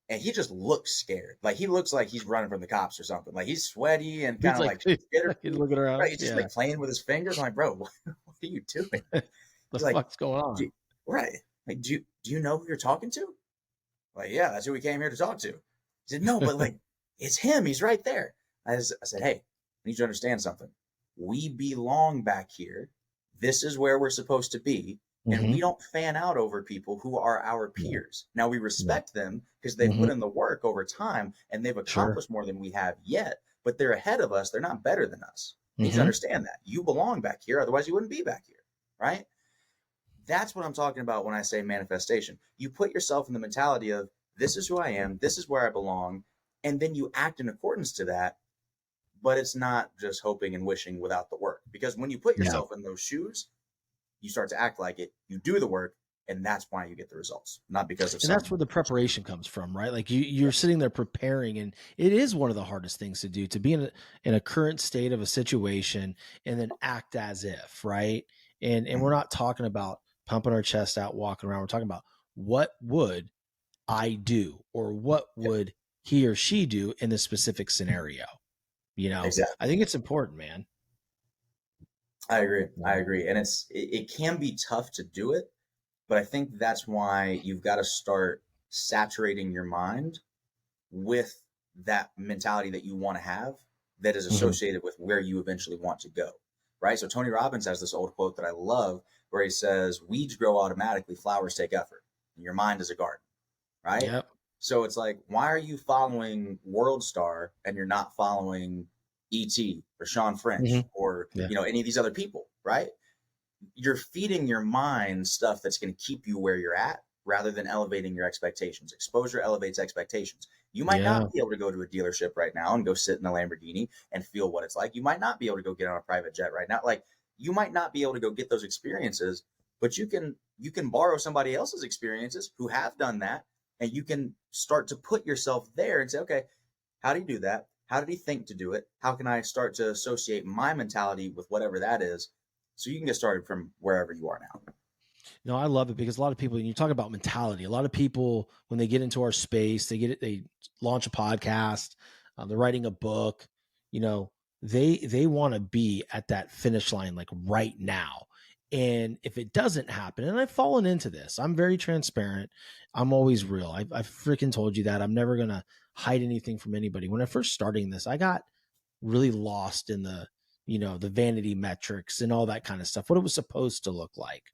and he just looks scared. Like he looks like he's running from the cops or something. Like he's sweaty and kind He's of like, like jittery. he's looking Right? around. He's just Yeah. like playing with his fingers. I'm like, bro, what are you doing? The He's like, fuck's going on? right? Like, do you know who you're talking to? Like, yeah, that's who we came here to talk to. He said, no, but like, it's him. He's right there. I said, hey, I need you to understand something. We belong back here. This is where we're supposed to be. And we Mhm. don't fan out over people who are our Yeah. peers. Now, we Yeah. respect them because they've Mhm. put in the work over time and they've Sure. accomplished more than we have yet, but they're ahead of us. They're not better than us. You need to Mhm. understand that. You belong back here. Otherwise, you wouldn't be back here. Right? That's what I'm talking about when I say manifestation. You put yourself in the mentality of, this is who I am, this is where I belong, and then you act in accordance to that. But it's not just hoping and wishing without the work. Because when you put Yeah. yourself in those shoes, you start to act like it, you do the work, and that's why you get the results, not because of And that's some. where the preparation comes from, right? Like you're sitting there preparing, and it is one of the hardest things to do, to be in a current state of a situation and then act as if, right? And we're not talking about pumping our chest out, walking around. We're talking about, what would I do, or what Yeah, would he or she do in this specific scenario? exactly. I think it's important, man. I agree. I Yeah. agree. And it can be tough to do it, but I think that's why you've got to start saturating your mind with that mentality that you want to have, that is Mhm. associated with where you eventually want to go. Right. So Tony Robbins has this old quote that I love where he says, weeds grow automatically, flowers take effort. And your mind is a garden. Right. Yep. So it's like, why are you following World Star and you're not following ET or Sean French Mhm. or, Yeah. any of these other people? Right. You're feeding your mind stuff that's going to keep you where you're at rather than elevating your expectations. Exposure elevates expectations. You might Yeah. not be able to go to a dealership right now and go sit in a Lamborghini and feel what it's like. You might not be able to go get on a private jet right now. Like, you might not be able to go get those experiences, but you can borrow somebody else's experiences who have done that, and you can start to put yourself there and say, okay, how do you do that? How did he think to do it? How can I start to associate my mentality with whatever that is? So you can get started from wherever you are now. No, I love it, because a lot of people, when you talk about mentality, a lot of people, when they get into our space, they launch a podcast, they're writing a book, they want to be at that finish line, like right now. And if it doesn't happen, and I've fallen into this, I'm very transparent. I'm always real. I've freaking told you that. I'm never going to hide anything from anybody. When I first starting this, I got really lost in the vanity metrics and all that kind of stuff, what it was supposed to look like.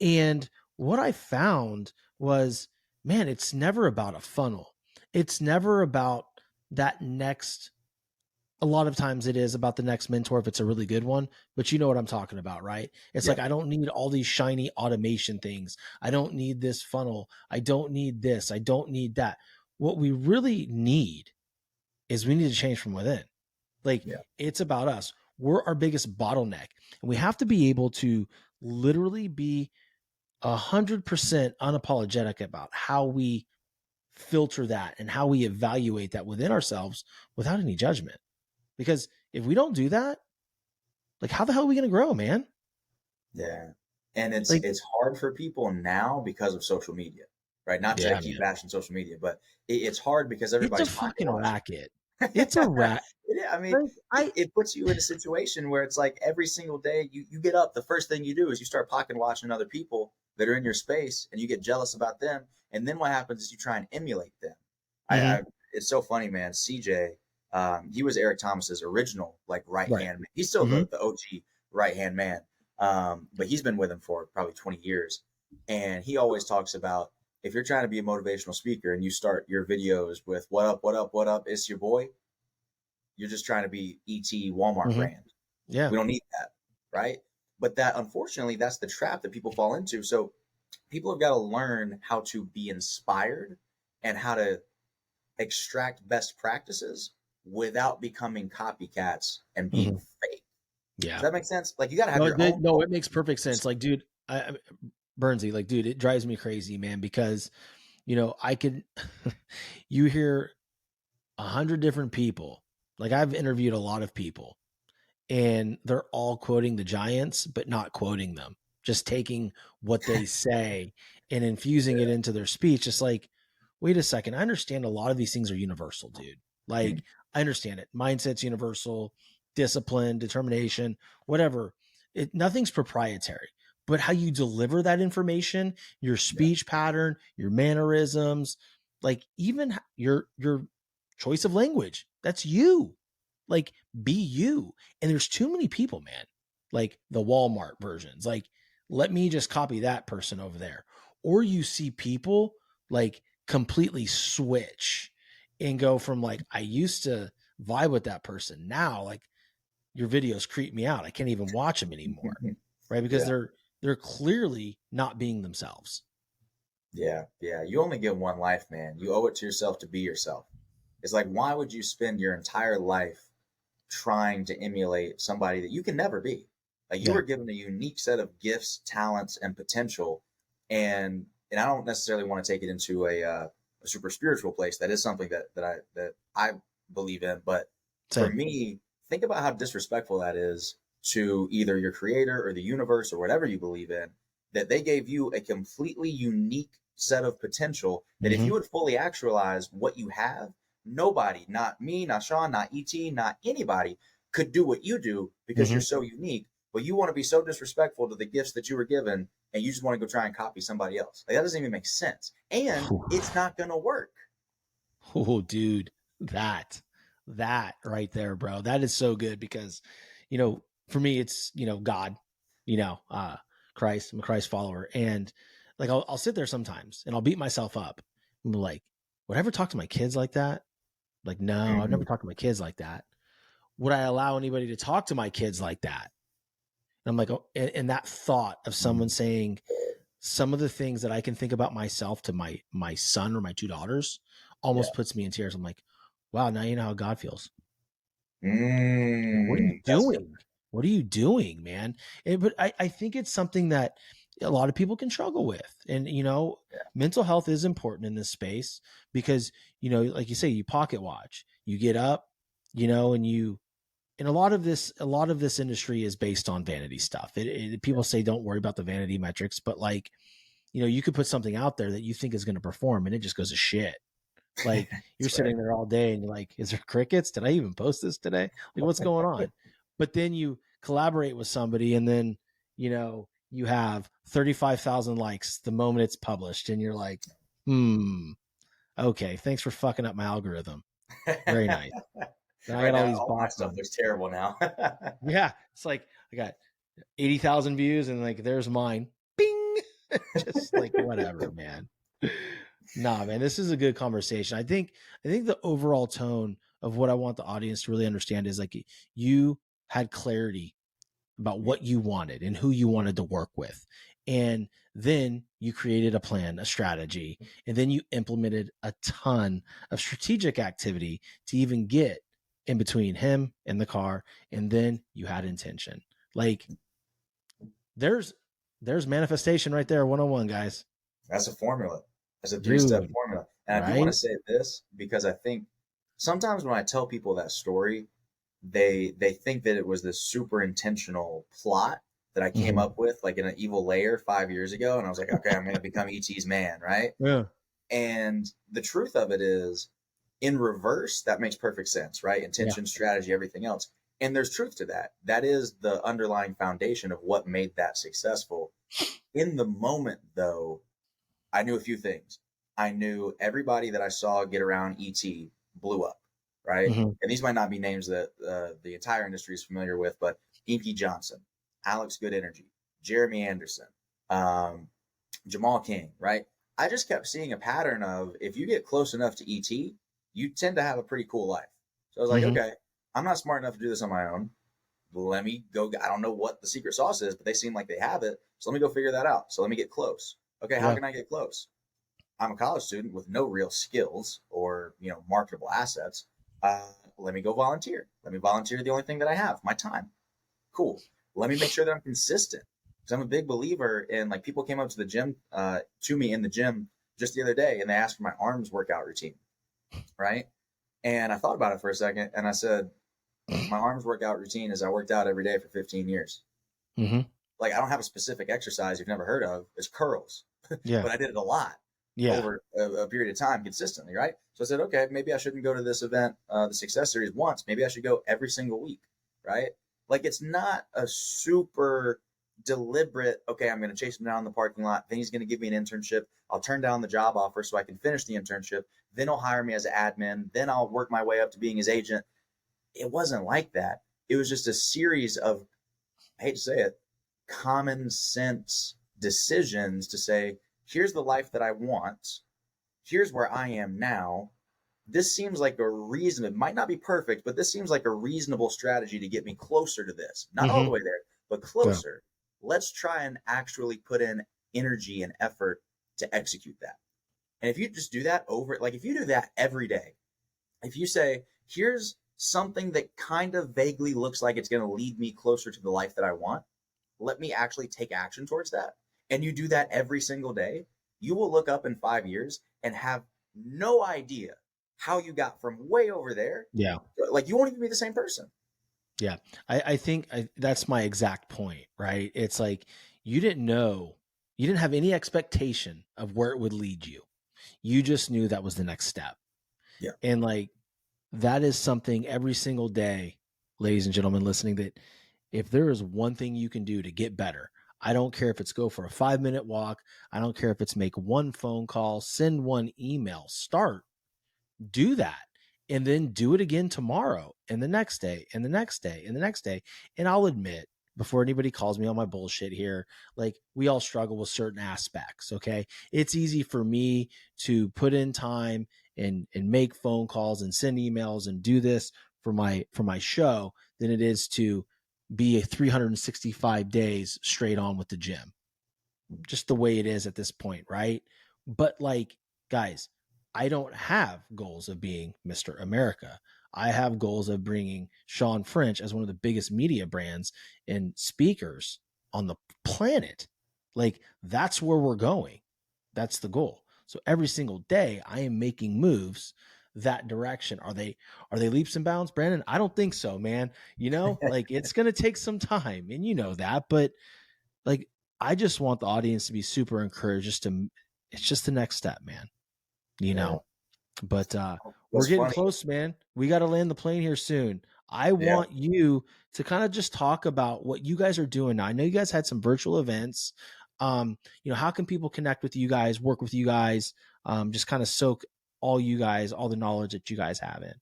And what I found was, man, it's never about a funnel. It's never about that next. A lot of times it is about the next mentor if it's a really good one, but you know what I'm talking about, right? It's Yeah. like, I don't need all these shiny automation things. I don't need this funnel. I don't need this. I don't need that. What we really need is we need to change from within. Like, Yeah. it's about us. We're our biggest bottleneck, and we have to be able to literally be 100% unapologetic about how we filter that and how we evaluate that within ourselves without any judgment. Because if we don't do that, like, how the hell are we going to grow, man? Yeah. And it's Like, it's hard for people now because of social media, right? Not to yeah, keep man, bashing social media, but it's hard because it's a everybody's pocket fucking watching. racket. It's a rat. I mean, Like, it puts you in a situation where it's like every single day you get up, the first thing you do is you start pocket watching other people that are in your space, and you get jealous about them. And then what happens is you try and emulate them. Mhm. It's so funny, man. CJ, he was Eric Thomas's original like right Right. hand man. He's still Mhm. the OG right hand man, but he's been with him for probably 20 years. And he always talks about, if you're trying to be a motivational speaker and you start your videos with "What up, what up, what up, it's your boy," you're just trying to be ET Walmart Mhm. brand. Yeah. We don't need that, right? But that, unfortunately, that's the trap that people fall into. So people have got to learn how to be inspired and how to extract best practices without becoming copycats and being Mhm. fake. Does Yeah. that make sense? Like, you got to have No, your own. no, it makes perfect sense. Like, dude, Bernsey, like, dude, it drives me crazy, man, because, I could, you hear 100 different people. Like, I've interviewed a lot of people, and they're all quoting the Giants, but not quoting them, just taking what they say and infusing it into their speech. Just like, wait a second, I understand a lot of these things are universal, dude. Like, I understand it. Mindset's universal, discipline, determination, whatever. Nothing's proprietary. But how you deliver that information, your Yeah, speech pattern, your mannerisms, like even your choice of language, that's you. Like, be you. And there's too many people, man, like the Walmart versions. Like, let me just copy that person over there. Or you see people like completely switch and go from like, I used to vibe with that person. Now, like, your videos creep me out. I can't even watch them anymore. Right. Because yeah, they're clearly not being themselves. yeah, yeah. You only get one life, man. You owe it to yourself to be yourself. It's like, why would you spend your entire life trying to emulate somebody that you can never be? Like, you Yeah. were given a unique set of gifts, talents, and potential, and I don't necessarily want to take it into a super spiritual place. That is something that I believe in, but for Same. me, think about how disrespectful that is to either your creator or the universe or whatever you believe in. That they gave you a completely unique set of potential that if Mm-hmm. you would fully actualize what you have, nobody, not me, not Sean, not ET, not anybody, could do what you do because you're Mm-hmm. so unique. But you want to be so disrespectful to the gifts that you were given, and you just want to go try and copy somebody else. Like, that doesn't even make sense. And it's not going to work. Oh, dude, that right there, bro. That is so good because, for me, it's, God, Christ. I'm a Christ follower. And like, I'll sit there sometimes and I'll beat myself up and be like, would I ever talk to my kids like that? Like, no, I've never Mm-hmm. talked to my kids like that. Would I allow anybody to talk to my kids like that? And I'm like, oh, and that thought of someone saying, some of the things that I can think about myself to my son or my two daughters almost puts me in tears. I'm like, wow, now you know how God feels. What are you That's good. doing? What are you doing, man? But I think it's something that a lot of people can struggle with. And, mental health is important in this space because, like you say, you pocket watch, you get up, and a lot of this industry is based on vanity stuff. People say, don't worry about the vanity metrics, but like, you could put something out there that you think is going to perform and it just goes to shit. Like you're That's right. sitting there all day and you're like, is there crickets? Did I even post this today? Like what's going on? But then you collaborate with somebody and then, you have 35,000 likes the moment it's published and you're like, okay, thanks for fucking up my algorithm. Very nice. Then I Right got all now, these all my bots stuff on. looks terrible now. Yeah. It's like I got 80,000 views and like, there's mine. Bing. Just like, whatever, man. Nah, man, this is a good conversation. I think the overall tone of what I want the audience to really understand is like you had clarity about what you wanted and who you wanted to work with. And then you created a plan, a strategy, and then you implemented a ton of strategic activity to even get in between him and the car. And then you had intention. Like there's manifestation right there, 101, guys. That's a formula. That's a three-step Dude, formula. And I do want right? to say this because I think sometimes when I tell people that story, they think that it was this super intentional plot that I came Mhm. up with like in an evil layer 5 years ago, and I was like, okay, I'm gonna become ET's man, right? Yeah. And the truth of it is, in reverse, that makes perfect sense, right? Yeah. Intention, strategy, everything else. And there's truth to that. That is the underlying foundation of what made that successful. In the moment, though, I knew a few things. I knew everybody that I saw get around ET blew up, right? Mhm. And these might not be names that the entire industry is familiar with, but Inky Johnson, Alex Good Energy, Jeremy Anderson, um, Jamal King, right? I just kept seeing a pattern of if you get close enough to ET, you tend to have a pretty cool life. So I was like, Mhm. okay, I'm not smart enough to do this on my own. Let me go. I don't know what the secret sauce is, but they seem like they have it. So let me go figure that out. So let me get close. Okay, how Yeah. can I get close? I'm a college student with no real skills or marketable assets. Let me go volunteer. Let me volunteer the only thing that I have, my time. Cool. Let me make sure that I'm consistent because I'm a big believer in like people came up to the gym to me in the gym just the other day and they asked for my arms workout routine, right? And I thought about it for a second and I said, my arms workout routine is I worked out every day for 15 years. Mhm. Like I don't have a specific exercise you've never heard of. It's curls, Yeah. but I did it a lot Yeah. over a period of time consistently, right? So I said, okay, maybe I shouldn't go to this event, the Success Series once. Maybe I should go every single week, right? Like it's not a super deliberate, okay, I'm going to chase him down in the parking lot. Then he's going to give me an internship. I'll turn down the job offer so I can finish the internship. Then he'll hire me as an admin. Then I'll work my way up to being his agent. It wasn't like that. It was just a series of, I hate to say it, common sense decisions to say, here's the life that I want. Here's where I am now. This seems like a reason. It might not be perfect, but this seems like a reasonable strategy to get me closer to this. Not all the Mhm. way there, but Yeah. closer. Let's try and actually put in energy and effort to execute that. And if you just do that over, like if you do that every day, if you say, here's something that kind of vaguely looks like it's going to lead me closer to the life that I want, let me actually take action towards that. And you do that every single day, you will look up in 5 years and have no idea how you got from way over there. Yeah. Like you won't even be the same person. Yeah. I think that's my exact point, right? It's like you didn't have any expectation of where it would lead you. You just knew that was the next step. Yeah. And like that is something every single day, ladies and gentlemen listening, that if there is one thing you can do to get better, I don't care if it's go for a 5-minute walk. I don't care if it's make one phone call, send one email, do that. And then do it again tomorrow and the next day and the next day and the next day. And I'll admit, before anybody calls me on my bullshit here, like we all struggle with certain aspects. Okay. It's easy for me to put in time and make phone calls and send emails and do this for my show than it is to be a 365 days straight on with the gym. just the way it is at this point, right? But like, guys, I don't have goals of being Mr. America. I have goals of bringing Sean French as one of the biggest media brands and speakers on the planet. Like, that's where we're going. That's the goal. So every single day I am making moves that direction. Are they leaps and bounds, Brandon? I don't think so, man. Like, it's going to take some time, and you know that, but like, I just want the audience to be super encouraged. It's just the next step, man. Yeah. But we're What's getting funny, close, man. We got to land the plane here soon. I yeah, want you to kind of just talk about what you guys are doing now. I know you guys had some virtual events. How can people connect with you guys, work with you guys, just kind of soak all the knowledge that you guys have in?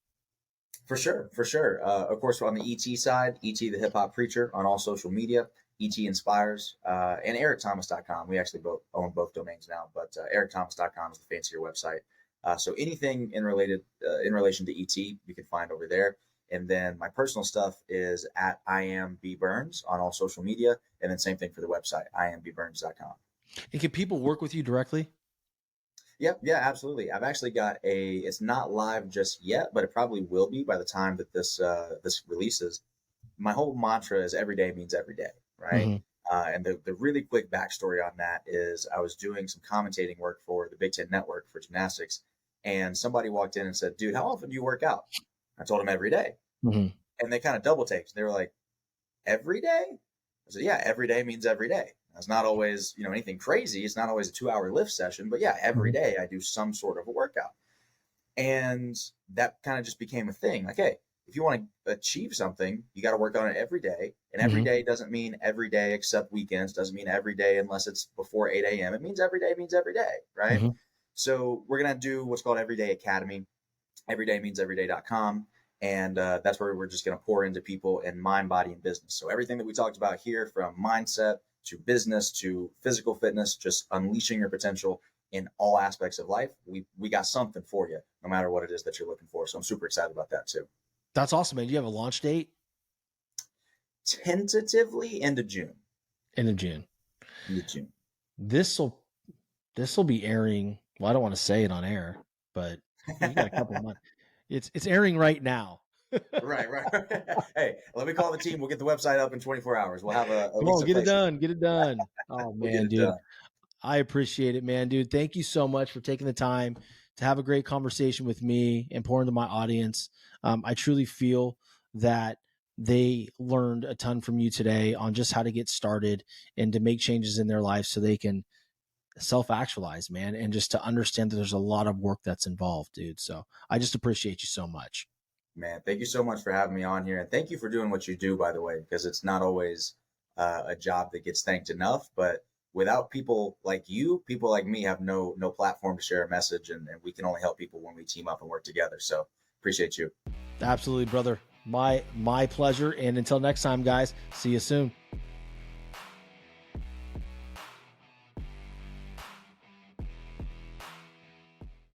for sure, for sure. Of course, on the ET side, ET the hip hop preacher on all social media, ET Inspires, and ericthomas.com. We actually both own both domains now, but ericthomas.com is the fancier website. So anything in relation to ET, you can find over there. And then my personal stuff is at IamBBurns on all social media. And then same thing for the website, IamBBurns.com. And can people work with you directly? Yep, yeah, absolutely. I've actually got it's not live just yet, but it probably will be by the time that this releases. My whole mantra is every day means every day, right? Mm-hmm. And the really quick backstory on that is I was doing some commentating work for the Big Ten Network for gymnastics, and somebody walked in and said, "Dude, how often do you work out?" I told them every day, Mm-hmm. and they kind of double taked. They were like, "Every day?" I said, "Yeah, every day means every day. It's not always anything crazy. It's not always a 2 hour lift session, but yeah, every day I do some sort of a workout." And that kind of just became a thing. Like, hey, if you want to achieve something, you got to work on it every day. And every day doesn't mean every day except weekends, doesn't mean every day unless it's before 8 a.m. It means every day, right? Mm-hmm. So we're going to do what's called Everyday Academy, everydaymeanseveryday.com. And that's where we're just going to pour into people in mind, body, and business. So everything that we talked about here, from mindset to business to physical fitness, just unleashing your potential in all aspects of life, we got something for you, no matter what it is that you're looking for. So I'm super excited about that too. That's awesome, man. Do you have a launch date? Tentatively end of June. End of June. End of June. This will be airing. Well, I don't want to say it on air, but you got a couple of months. It's airing right now. Right. Hey, let me call the team. We'll get the website up in 24 hours. We'll have a Come on, get it done. Oh we'll man, dude. I appreciate it, man, dude. Thank you so much for taking the time to have a great conversation with me and pour into my audience. I truly feel that they learned a ton from you today on just how to get started and to make changes in their life so they can self-actualize, man, and just to understand that there's a lot of work that's involved, dude. So I just appreciate you so much. Man, thank you so much for having me on here. And thank you for doing what you do, by the way, because it's not always a job that gets thanked enough. But without people like you, people like me have no platform to share a message. And we can only help people when we team up and work together. So appreciate you. Absolutely, brother. My pleasure. And until next time, guys, see you soon.